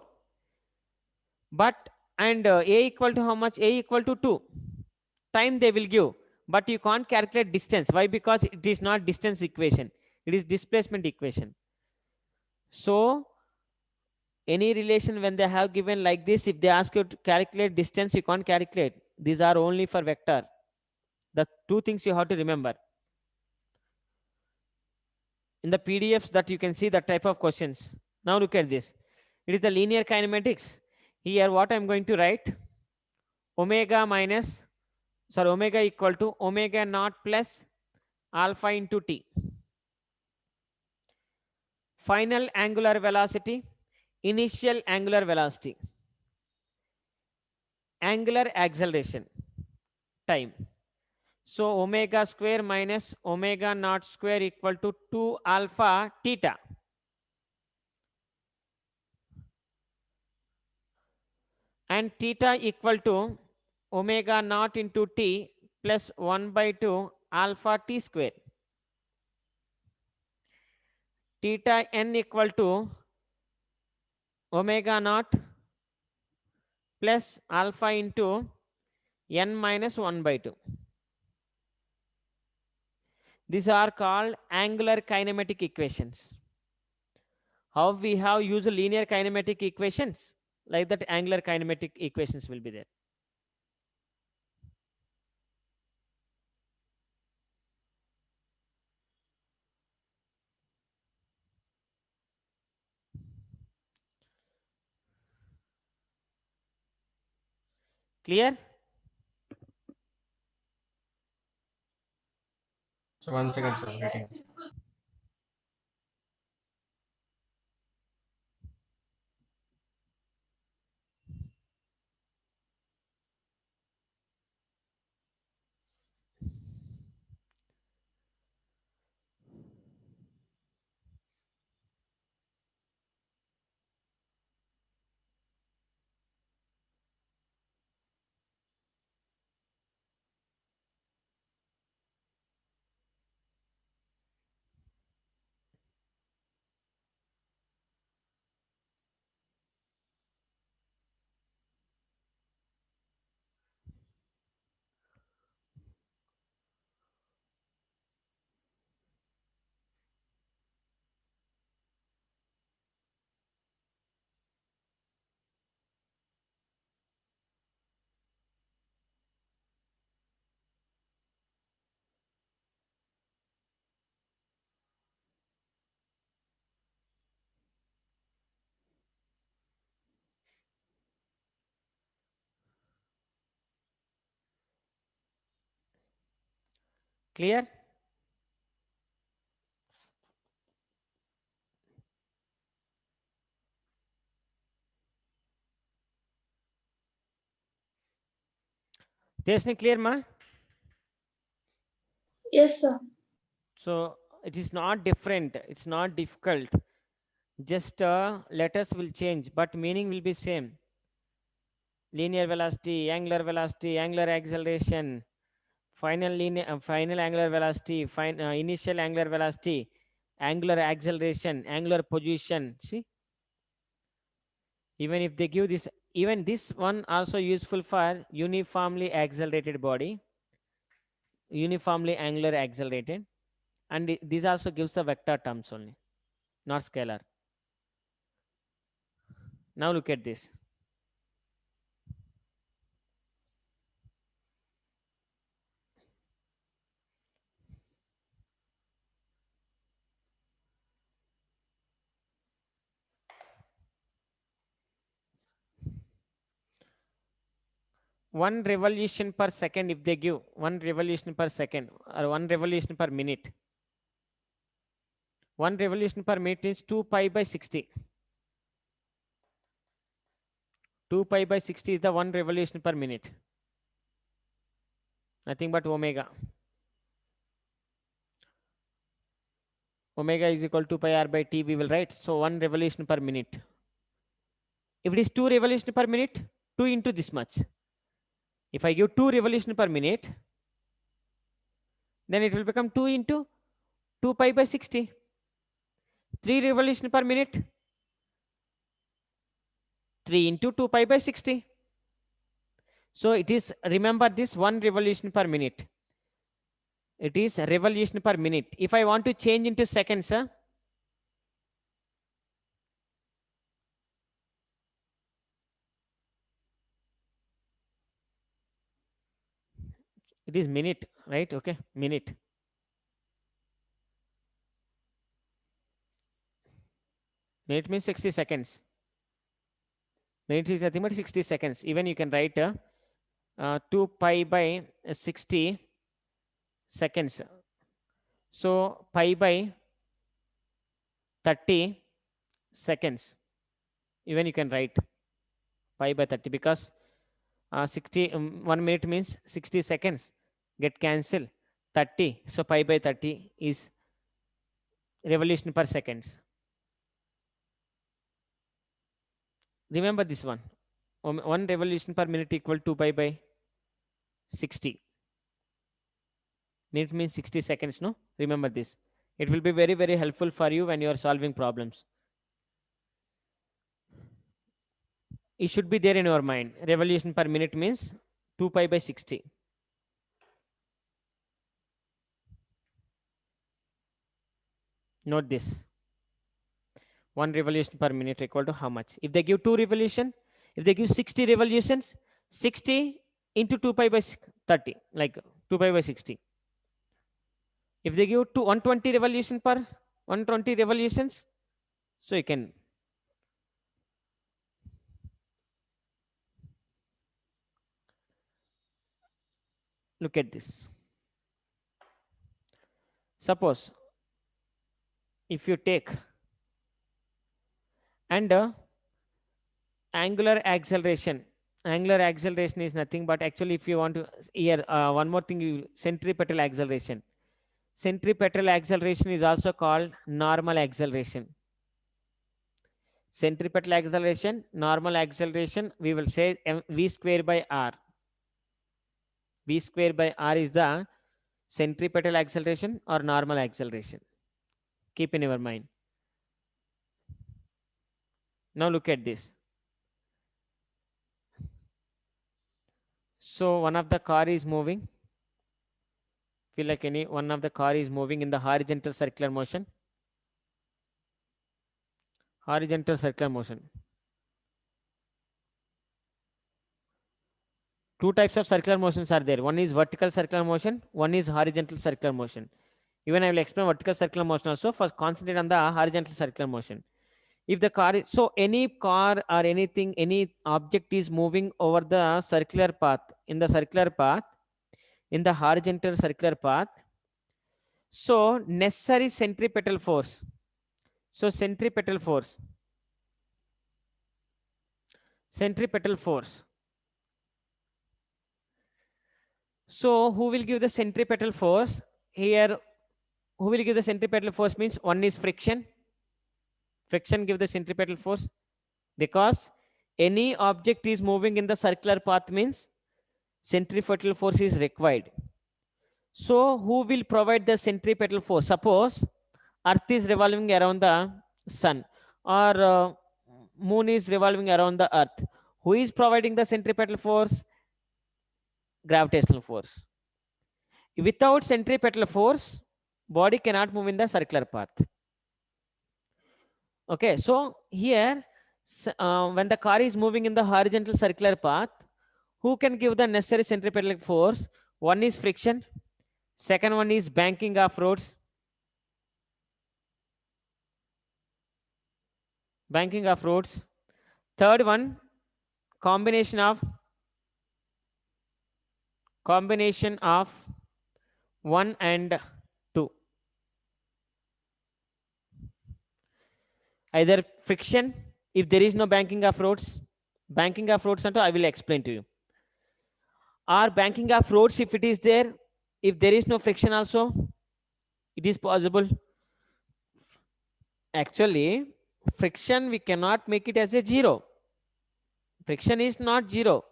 But and A equal to how much? A equal to 2. Time they will give. But you can't calculate distance. Why? Because it is not distance equation. It is displacement equation. So any relation when they have given like this, if they ask you to calculate distance, you can't calculate. These are only for vector. The two things you have to remember. In the PDFs that you can see the type of questions. Now look at this. It is the linear kinematics. Here what I'm going to write, omega equal to omega naught plus alpha into t. Final angular velocity, initial angular velocity, angular acceleration, time. So omega square minus omega naught square equal to 2 alpha theta. And theta equal to omega naught into t plus 1 by 2 alpha t square. Theta n equal to omega naught plus alpha into n minus 1 by 2. These are called angular kinematic equations. How we have used linear kinematic equations, like that angular kinematic equations will be there. Clear? So 1 second, sir. Waiting. Clear? Tejasni, clear ma? Yes, sir. So it is not different. It's not difficult. Just letters will change, but meaning will be same. Linear velocity, angular acceleration, final angular velocity, initial angular velocity, angular acceleration, angular position. See, even if they give this, even this one also useful for uniformly accelerated body, uniformly angular accelerated, and this also gives the vector terms only, not scalar. Now look at this. One revolution per second, if they give one revolution per second or one revolution per minute, one revolution per minute is 2 pi by 60. 2 pi by 60 is the one revolution per minute. Nothing but omega. Omega is equal to pi r by t, we will write. So one revolution per minute. If it is 2 revolution per minute, 2 into this much. If I give 2 revolution per minute, then it will become 2 into 2 pi by 60. 3 revolution per minute, 3 into 2 pi by 60. So it is, remember this, one revolution per minute. It is revolution per minute. If I want to change into seconds, it is minute, right? Okay, minute. Minute means 60 seconds. Minute is nothing but 60 seconds. Even you can write 2 pi by 60 seconds. So pi by 30 seconds. Even you can write pi by 30 because 1 minute means 60 seconds. Get cancelled. 30. So pi by 30 is revolution per seconds. Remember this one. One revolution per minute equal to pi by 60. Minute means 60 seconds, no? Remember this. It will be very, very helpful for you when you are solving problems. It should be there in your mind. Revolution per minute means 2 pi by 60. Note this. One revolution per minute equal to how much? If they give 2 revolution, if they give 60 revolutions, 60 into 2 pi by 30, like 2 pi by 60. If they give 120 revolution per 120 revolutions, so you can look at this. Suppose if you take and angular acceleration is nothing but, actually if you want to here one more thing, centripetal acceleration. Centripetal acceleration is also called normal acceleration. Centripetal acceleration, normal acceleration, we will say v square by r. V square by r is the centripetal acceleration or normal acceleration. Keep in your mind. Now look at this. So one of the car is moving. Feel like one of the car is moving in the horizontal circular motion. Horizontal circular motion. Two types of circular motions are there. One is vertical circular motion, one is horizontal circular motion. Even I will explain vertical circular motion also. First concentrate on the horizontal circular motion. If the car is, so any car or anything, any object is moving over the circular path, in the circular path, in the horizontal circular path, So necessary centripetal force. So centripetal force. Centripetal force. So who will give the centripetal force? Here, who will give the centripetal force means one is friction. Friction give the centripetal force because any object is moving in the circular path means centripetal force is required. So who will provide the centripetal force? Suppose Earth is revolving around the sun or moon is revolving around the earth. Who is providing the centripetal force? Gravitational force. Without centripetal force, body cannot move in the circular path. Okay, so here when the car is moving in the horizontal circular path, who can give the necessary centripetal force? One is friction, second one is banking of roads, third one combination of 1 and 2, either friction if there is no banking of roads until I will explain to you, or banking of roads if it is there, if there is no friction also it is possible. Actually friction we cannot make it as a zero. Friction is not zero.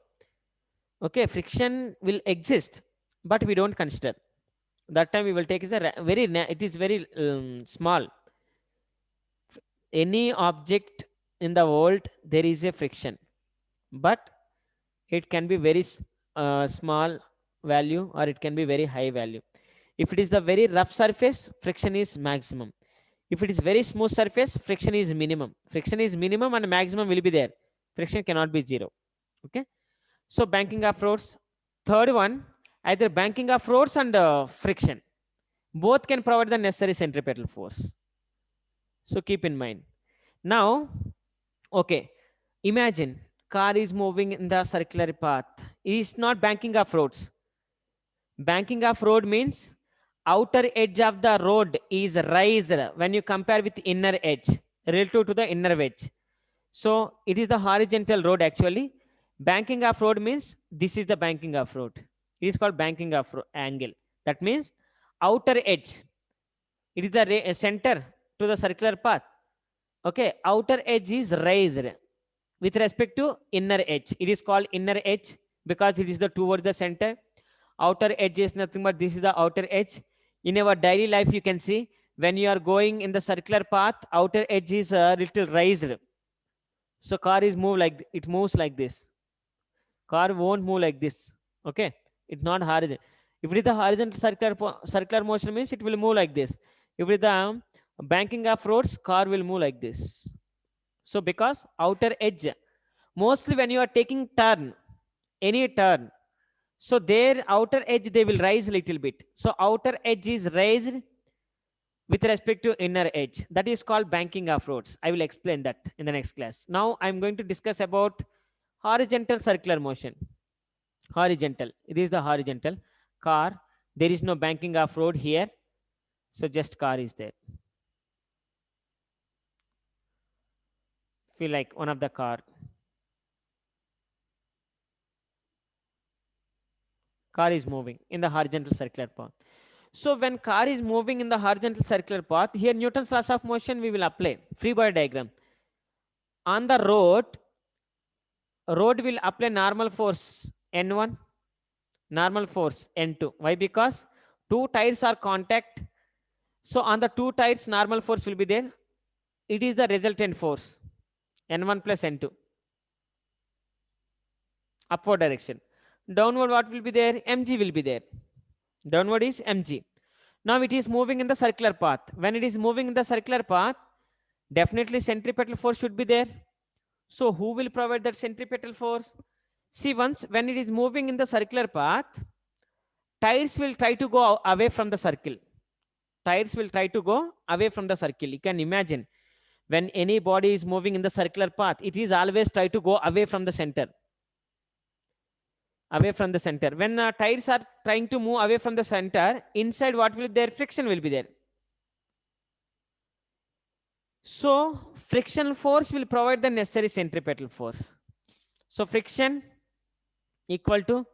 Okay, friction will exist but we don't consider. That time we will take is a very it is very small. Any object in the world there is a friction, but it can be very small value or it can be very high value. If it is the very rough surface, friction is maximum. If it is very smooth surface, friction is minimum. Friction is minimum and maximum will be there. Friction cannot be zero. Okay, so banking of roads. Third one, either banking of roads and friction, both can provide the necessary centripetal force. So keep in mind. Now, okay, imagine car is moving in the circular path. It is not banking of roads. Banking of road means outer edge of the road is raised when you compare with inner edge relative to the inner edge. So it is the horizontal road actually. Banking of road means this is the banking of road. It is called banking of angle. That means outer edge. It is the center to the circular path. Okay, outer edge is raised with respect to inner edge. It is called inner edge because it is the towards the center. Outer edge is nothing but this is the outer edge. In our daily life you can see when you are going in the circular path, outer edge is a little raised. So car is moved like it moves like this. Car won't move like this. Okay, it's not horizontal. If it is the horizontal circular motion means it will move like this. If it is the banking of roads, car will move like this. So because outer edge, mostly when you are taking turn, any turn, so their outer edge they will rise a little bit. So outer edge is raised with respect to inner edge. That is called banking of roads. I will explain that in the next class. Now I'm going to discuss about horizontal circular motion. Horizontal. It is the horizontal car. There is no banking of road here. So just car is there. Feel like one of the car. Car is moving in the horizontal circular path. So when car is moving in the horizontal circular path, here Newton's laws of motion we will apply. Free body diagram. On the road will apply normal force N1, normal force N2. Why? Because two tires are contact. So on the two tires normal force will be there. It is the resultant force N1 plus N2. Upward direction. Downward what will be there? Mg will be there. Downward is Mg. Now it is moving in the circular path. When it is moving in the circular path, definitely centripetal force should be there. So who will provide that centripetal force? See, once when it is moving in the circular path, tires will try to go away from the circle. Tires will try to go away from the circle. You can imagine when any body is moving in the circular path, it is always try to go away from the center. away from the center. When tires are trying to move away from the center, inside what will there? Friction will be there. So frictional force will provide the necessary centripetal force. So friction equal to,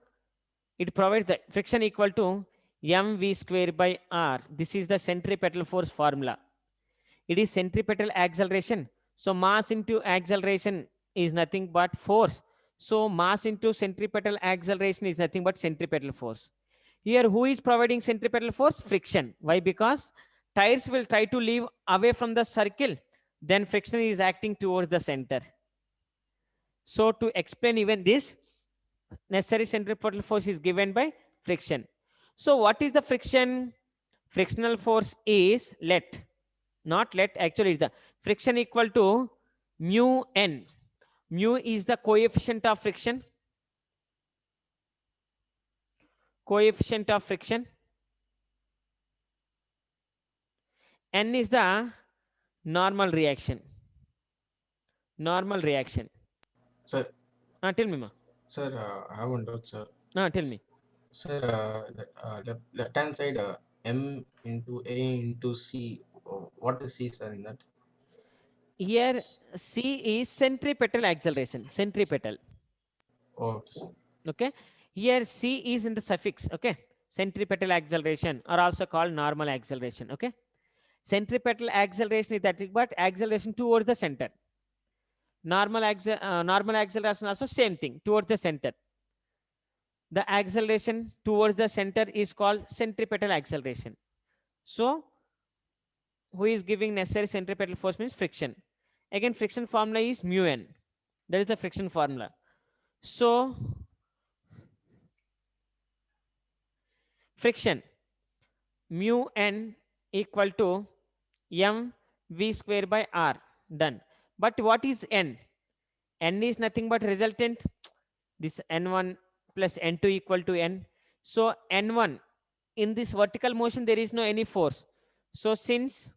it provides the friction equal to mv square by r. This is the centripetal force formula. It is centripetal acceleration. So mass into acceleration is nothing but force. So mass into centripetal acceleration is nothing but centripetal force. Here, who is providing centripetal force? Friction. Why? Because tires will try to leave away from the circle. Then friction is acting towards the center. So to explain even this, necessary centripetal force is given by friction. So what is the friction? Frictional force is let. Not let, actually it's the friction equal to mu n. Mu is the coefficient of friction. Coefficient of friction. N is the normal reaction. Normal reaction. Sir, Tell me, ma. sir, I have one doubt, sir. Tell me. Sir, left hand side, M into A into C. What is C, sir, in that? Here, C is centripetal acceleration. Centripetal. Oh, okay, sir. Okay. Here, C is in the suffix. Okay. Centripetal acceleration, or also called normal acceleration. Okay. Centripetal acceleration is that, but acceleration towards the center. Normal acceleration also same thing, towards the center. The acceleration towards the center is called centripetal acceleration. So who is giving necessary centripetal force means friction. Again, friction formula is mu n. That is the friction formula. So friction mu n equal to m v square by r. Done. But what is n? N is nothing but resultant. This n1 plus n2 equal to n. So n1, in this vertical motion there is no any force. So since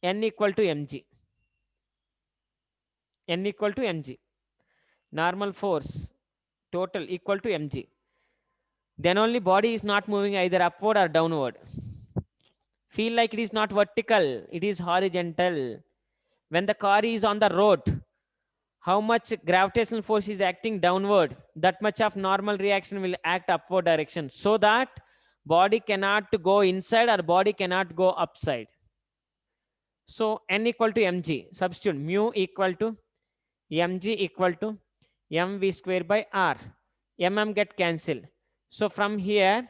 n equal to mg, n equal to mg, normal force total equal to mg, then only body is not moving either upward or downward. Feel like it is not vertical, it is horizontal. When the car is on the road, how much gravitational force is acting downward, that much of normal reaction will act upward direction, so that body cannot go inside or body cannot go upside. So n equal to mg, substitute mu equal to mg equal to mv square by r. Get cancelled. So from here,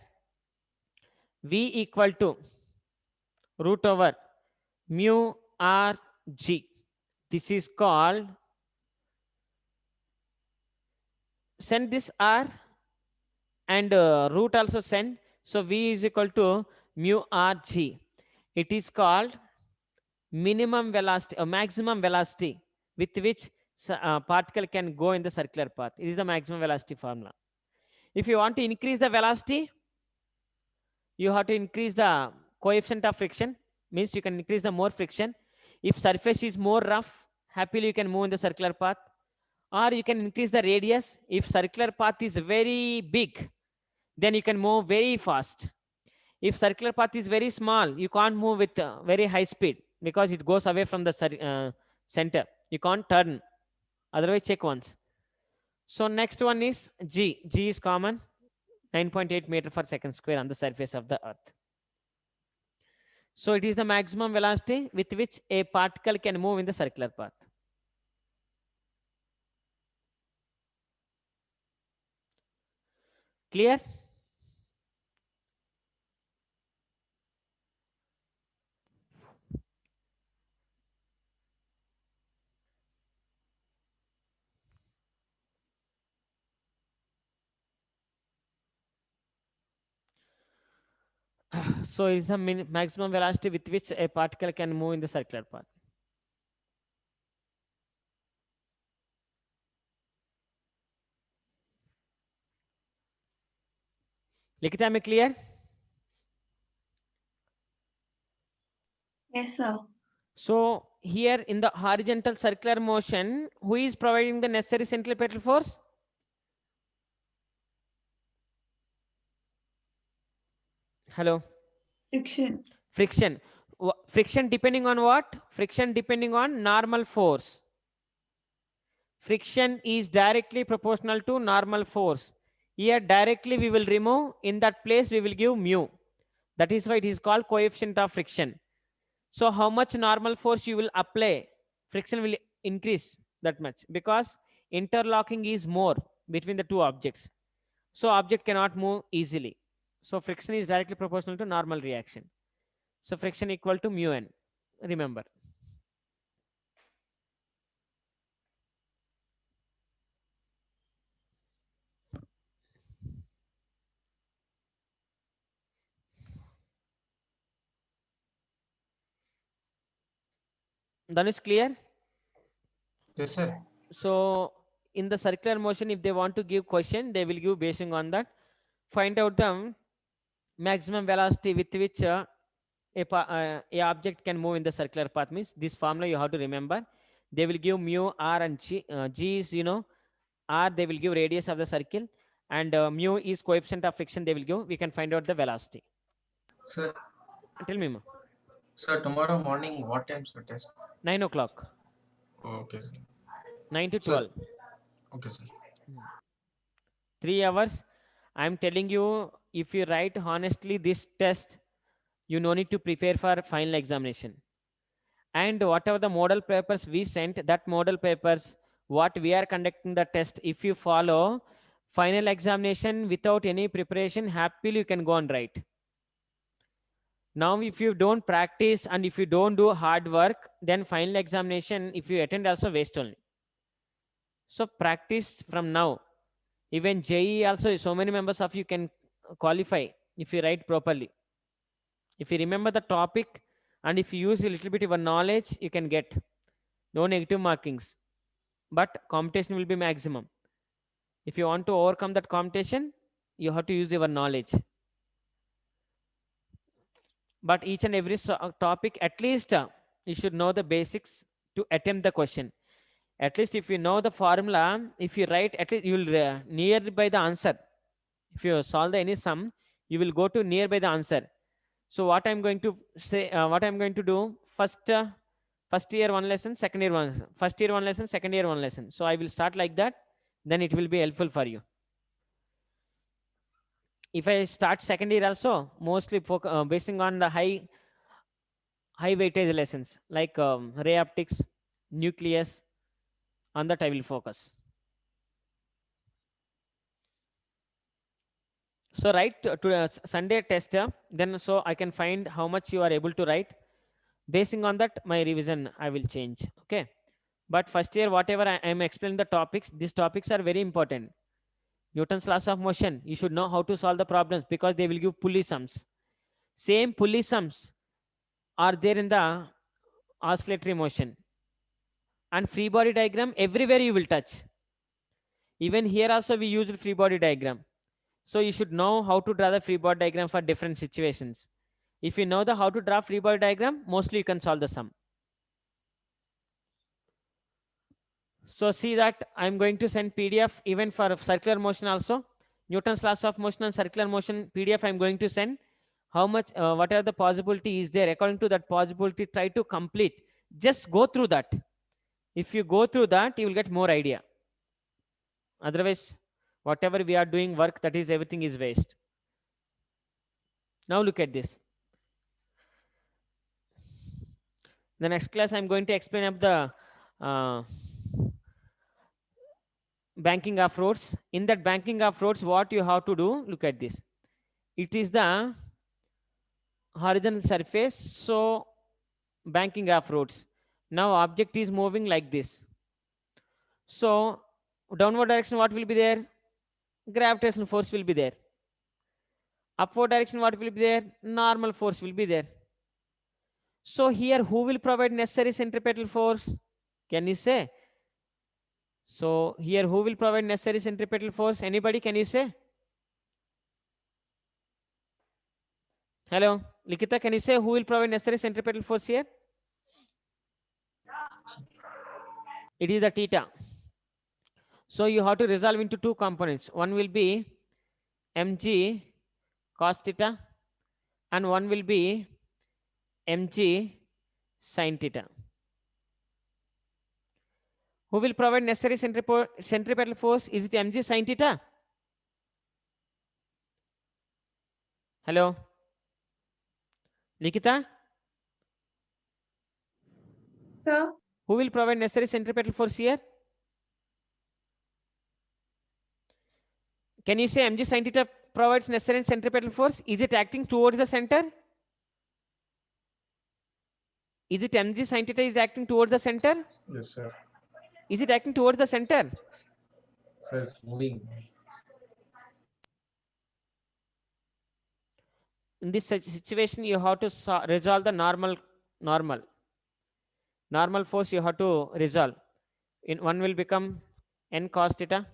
v equal to root over mu r g. This is called, send this r and root also send. So v is equal to mu r g. It is called minimum velocity or maximum velocity with which particle can go in the circular path. It is the maximum velocity formula. If you want to increase the velocity, you have to increase the coefficient of friction, means you can increase the more friction. If surface is more rough, happily you can move in the circular path, or you can increase the radius. If circular path is very big, then you can move very fast. If circular path is very small, you can't move with very high speed because it goes away from the center. You can't turn. Otherwise, check once. So next one is G. G is common, 9.8 meter per second square on the surface of the earth. So it is the maximum velocity with which a particle can move in the circular path. Clear? So is the maximum velocity with which a particle can move in the circular path. Likita, am I clear? Yes, sir. So here in the horizontal circular motion, who is providing the necessary centripetal force? Hello. Friction. Friction. Friction depending on what? Friction depending on normal force. Friction is directly proportional to normal force. Here directly we will remove, in that place we will give mu. That is why it is called coefficient of friction. So how much normal force you will apply, friction will increase that much, because interlocking is more between the two objects. So object cannot move easily. So friction is directly proportional to normal reaction. So friction equal to mu n. Remember. That is clear? Yes, sir. So in the circular motion, if they want to give question, they will give basing on that. Find out the maximum velocity with which a object can move in the circular path. Means this formula you have to remember. They will give mu, r, and g. G is, r, they will give radius of the circle, and mu is coefficient of friction they will give. We can find out the velocity. Sir, Tell me, ma. sir, tomorrow morning, what time's the test? 9 o'clock. Okay, sir. 9 to Sir. 12. Okay, sir. 3 hours. I'm telling you, if you write honestly this test, you no need to prepare for final examination. And whatever the model papers we sent, that model papers, what we are conducting the test, if you follow, final examination without any preparation, happily you can go and write. Now, if you don't practice and if you don't do hard work, then final examination, if you attend, also waste only. So practice from now. Even JEE also, so many members of you can qualify if you write properly. If you remember the topic and if you use a little bit of your knowledge, you can get no negative markings, but competition will be maximum. If you want to overcome that competition, you have to use your knowledge. But each and every topic, at least you should know the basics to attempt the question. At least if you know the formula, if you write, at least you will nearby the answer. If you solve any sum, you will go to nearby the answer. So what I'm going to say, what I'm going to do, first year one lesson, second year one lesson, first year one lesson, second year one lesson. So I will start like that, then it will be helpful for you. If I start second year also, mostly basing on the high weightage lessons like ray optics, nucleus, on that I will focus. So write to Sunday test, then so I can find how much you are able to write. Basing on that, my revision I will change. Okay. But first year, whatever I am explaining the topics, these topics are very important. Newton's laws of motion, you should know how to solve the problems because they will give pulley sums. Same pulley sums are there in the oscillatory motion. And free body diagram, everywhere you will touch. Even here also we use free body diagram. So you should know how to draw the free body diagram for different situations. If you know how to draw free body diagram, mostly you can solve the sum. So see that I'm going to send PDF even for circular motion also. Newton's laws of motion and circular motion PDF I'm going to send. How much, whatever the possibility is there, according to that possibility, try to complete. Just go through that. If you go through that, you will get more idea. Otherwise, whatever we are doing work, that is everything is waste. Now look at this. The next class I'm going to explain up the banking of roads. In that banking of roads, what you have to do, look at this. It is the horizontal surface, so banking of roads. Now object is moving like this. So downward direction, what will be there? Gravitational force will be there. Upward direction, what will be there? Normal force will be there. So here, who will provide necessary centripetal force? Can you say? So here, who will provide necessary centripetal force? Anybody, can you say? Hello, Likita, can you say who will provide necessary centripetal force here? It is the theta. So you have to resolve into two components. One will be mg cos theta and one will be mg sin theta. Who will provide necessary centripetal force? Is it mg sin theta? Hello, Likita? Sir, Who will provide necessary centripetal force here? Can you say mg sin theta provides necessary centripetal force? Is it acting towards the center? Is it mg sin theta is acting towards the center? Yes, sir. Is it acting towards the center? Sir, it's moving. In this situation, you have to resolve the normal force. You have to resolve. In one will become n cos theta.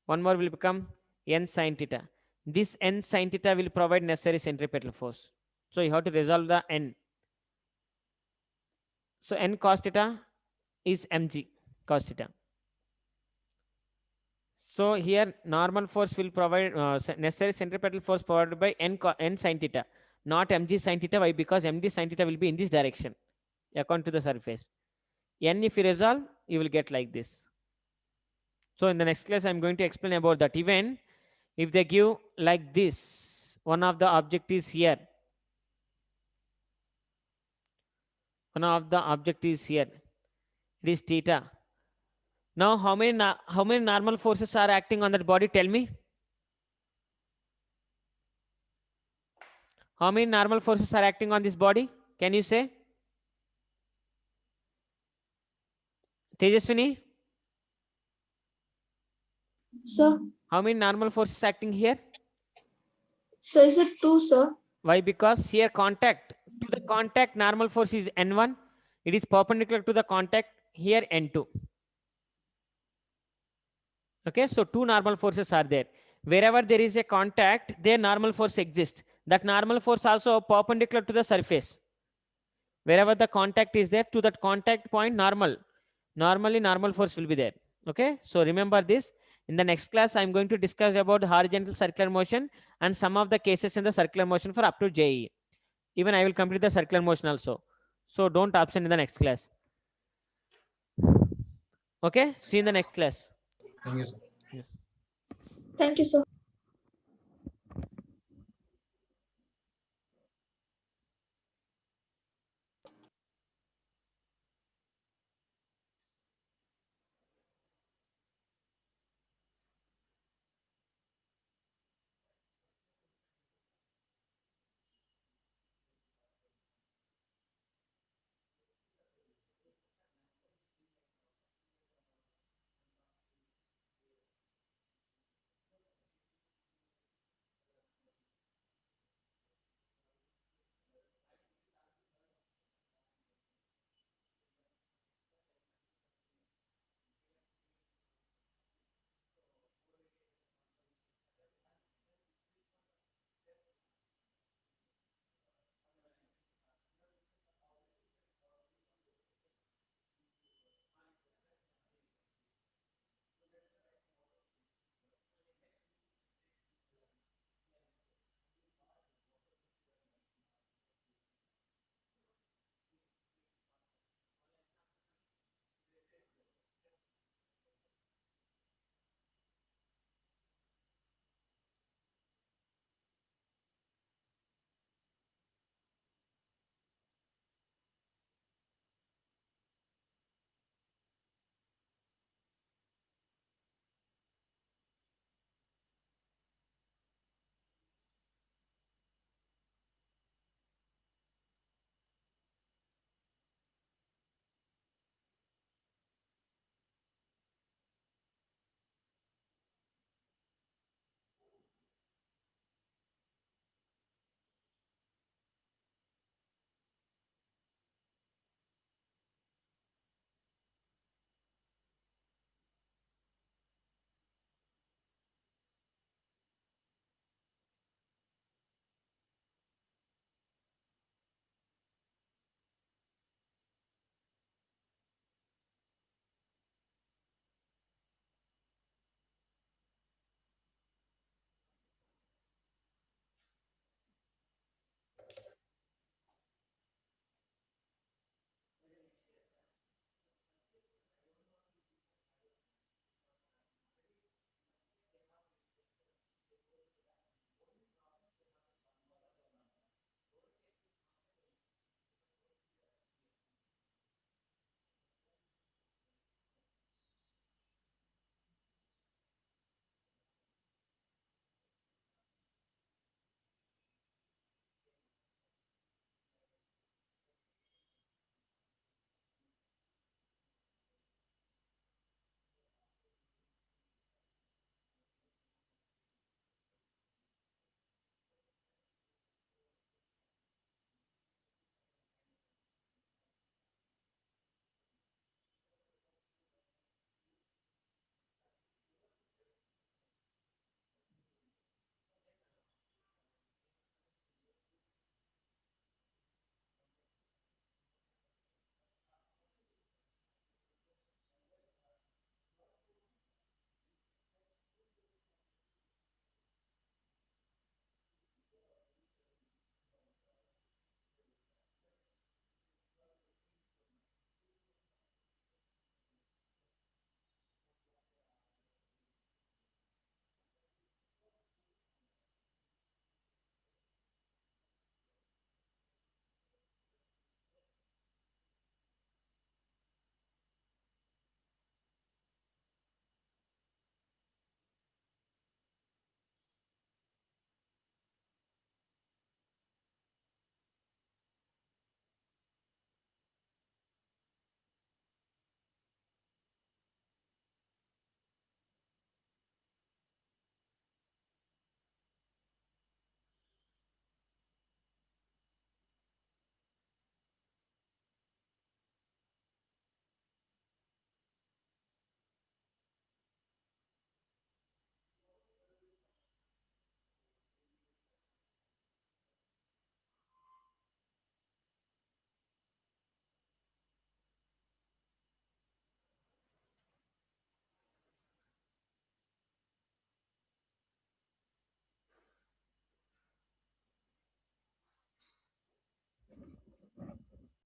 One more will become n sin theta. This n sin theta will provide necessary centripetal force. So you have to resolve the n. So n cos theta is mg cos theta. So here normal force will provide necessary centripetal force provided by n sin theta, not mg sin theta. Why? Because mg sin theta will be in this direction according to the surface. N if you resolve, you will get like this. So in the next class, I'm going to explain about that. Even if they give like this, one of the object is here. One of the object is here. It is theta. Now, how many normal forces are acting on that body? Tell me. How many normal forces are acting on this body? Can you say? Tejaswini? Sir. How many normal forces acting here? So is it 2, sir? Why? Because here contact, to the contact normal force is N1. It is perpendicular to the contact here N2. Okay, so two normal forces are there. Wherever there is a contact, there normal force exists. That normal force also perpendicular to the surface. Wherever the contact is there, to that contact point normally normal force will be there. Okay, so remember this. In the next class, I'm going to discuss about horizontal circular motion and some of the cases in the circular motion for up to JEE. Even I will complete the circular motion also. So don't absent in the next class. Okay, see you in the next class. Thank you, sir. Yes. Thank you, sir.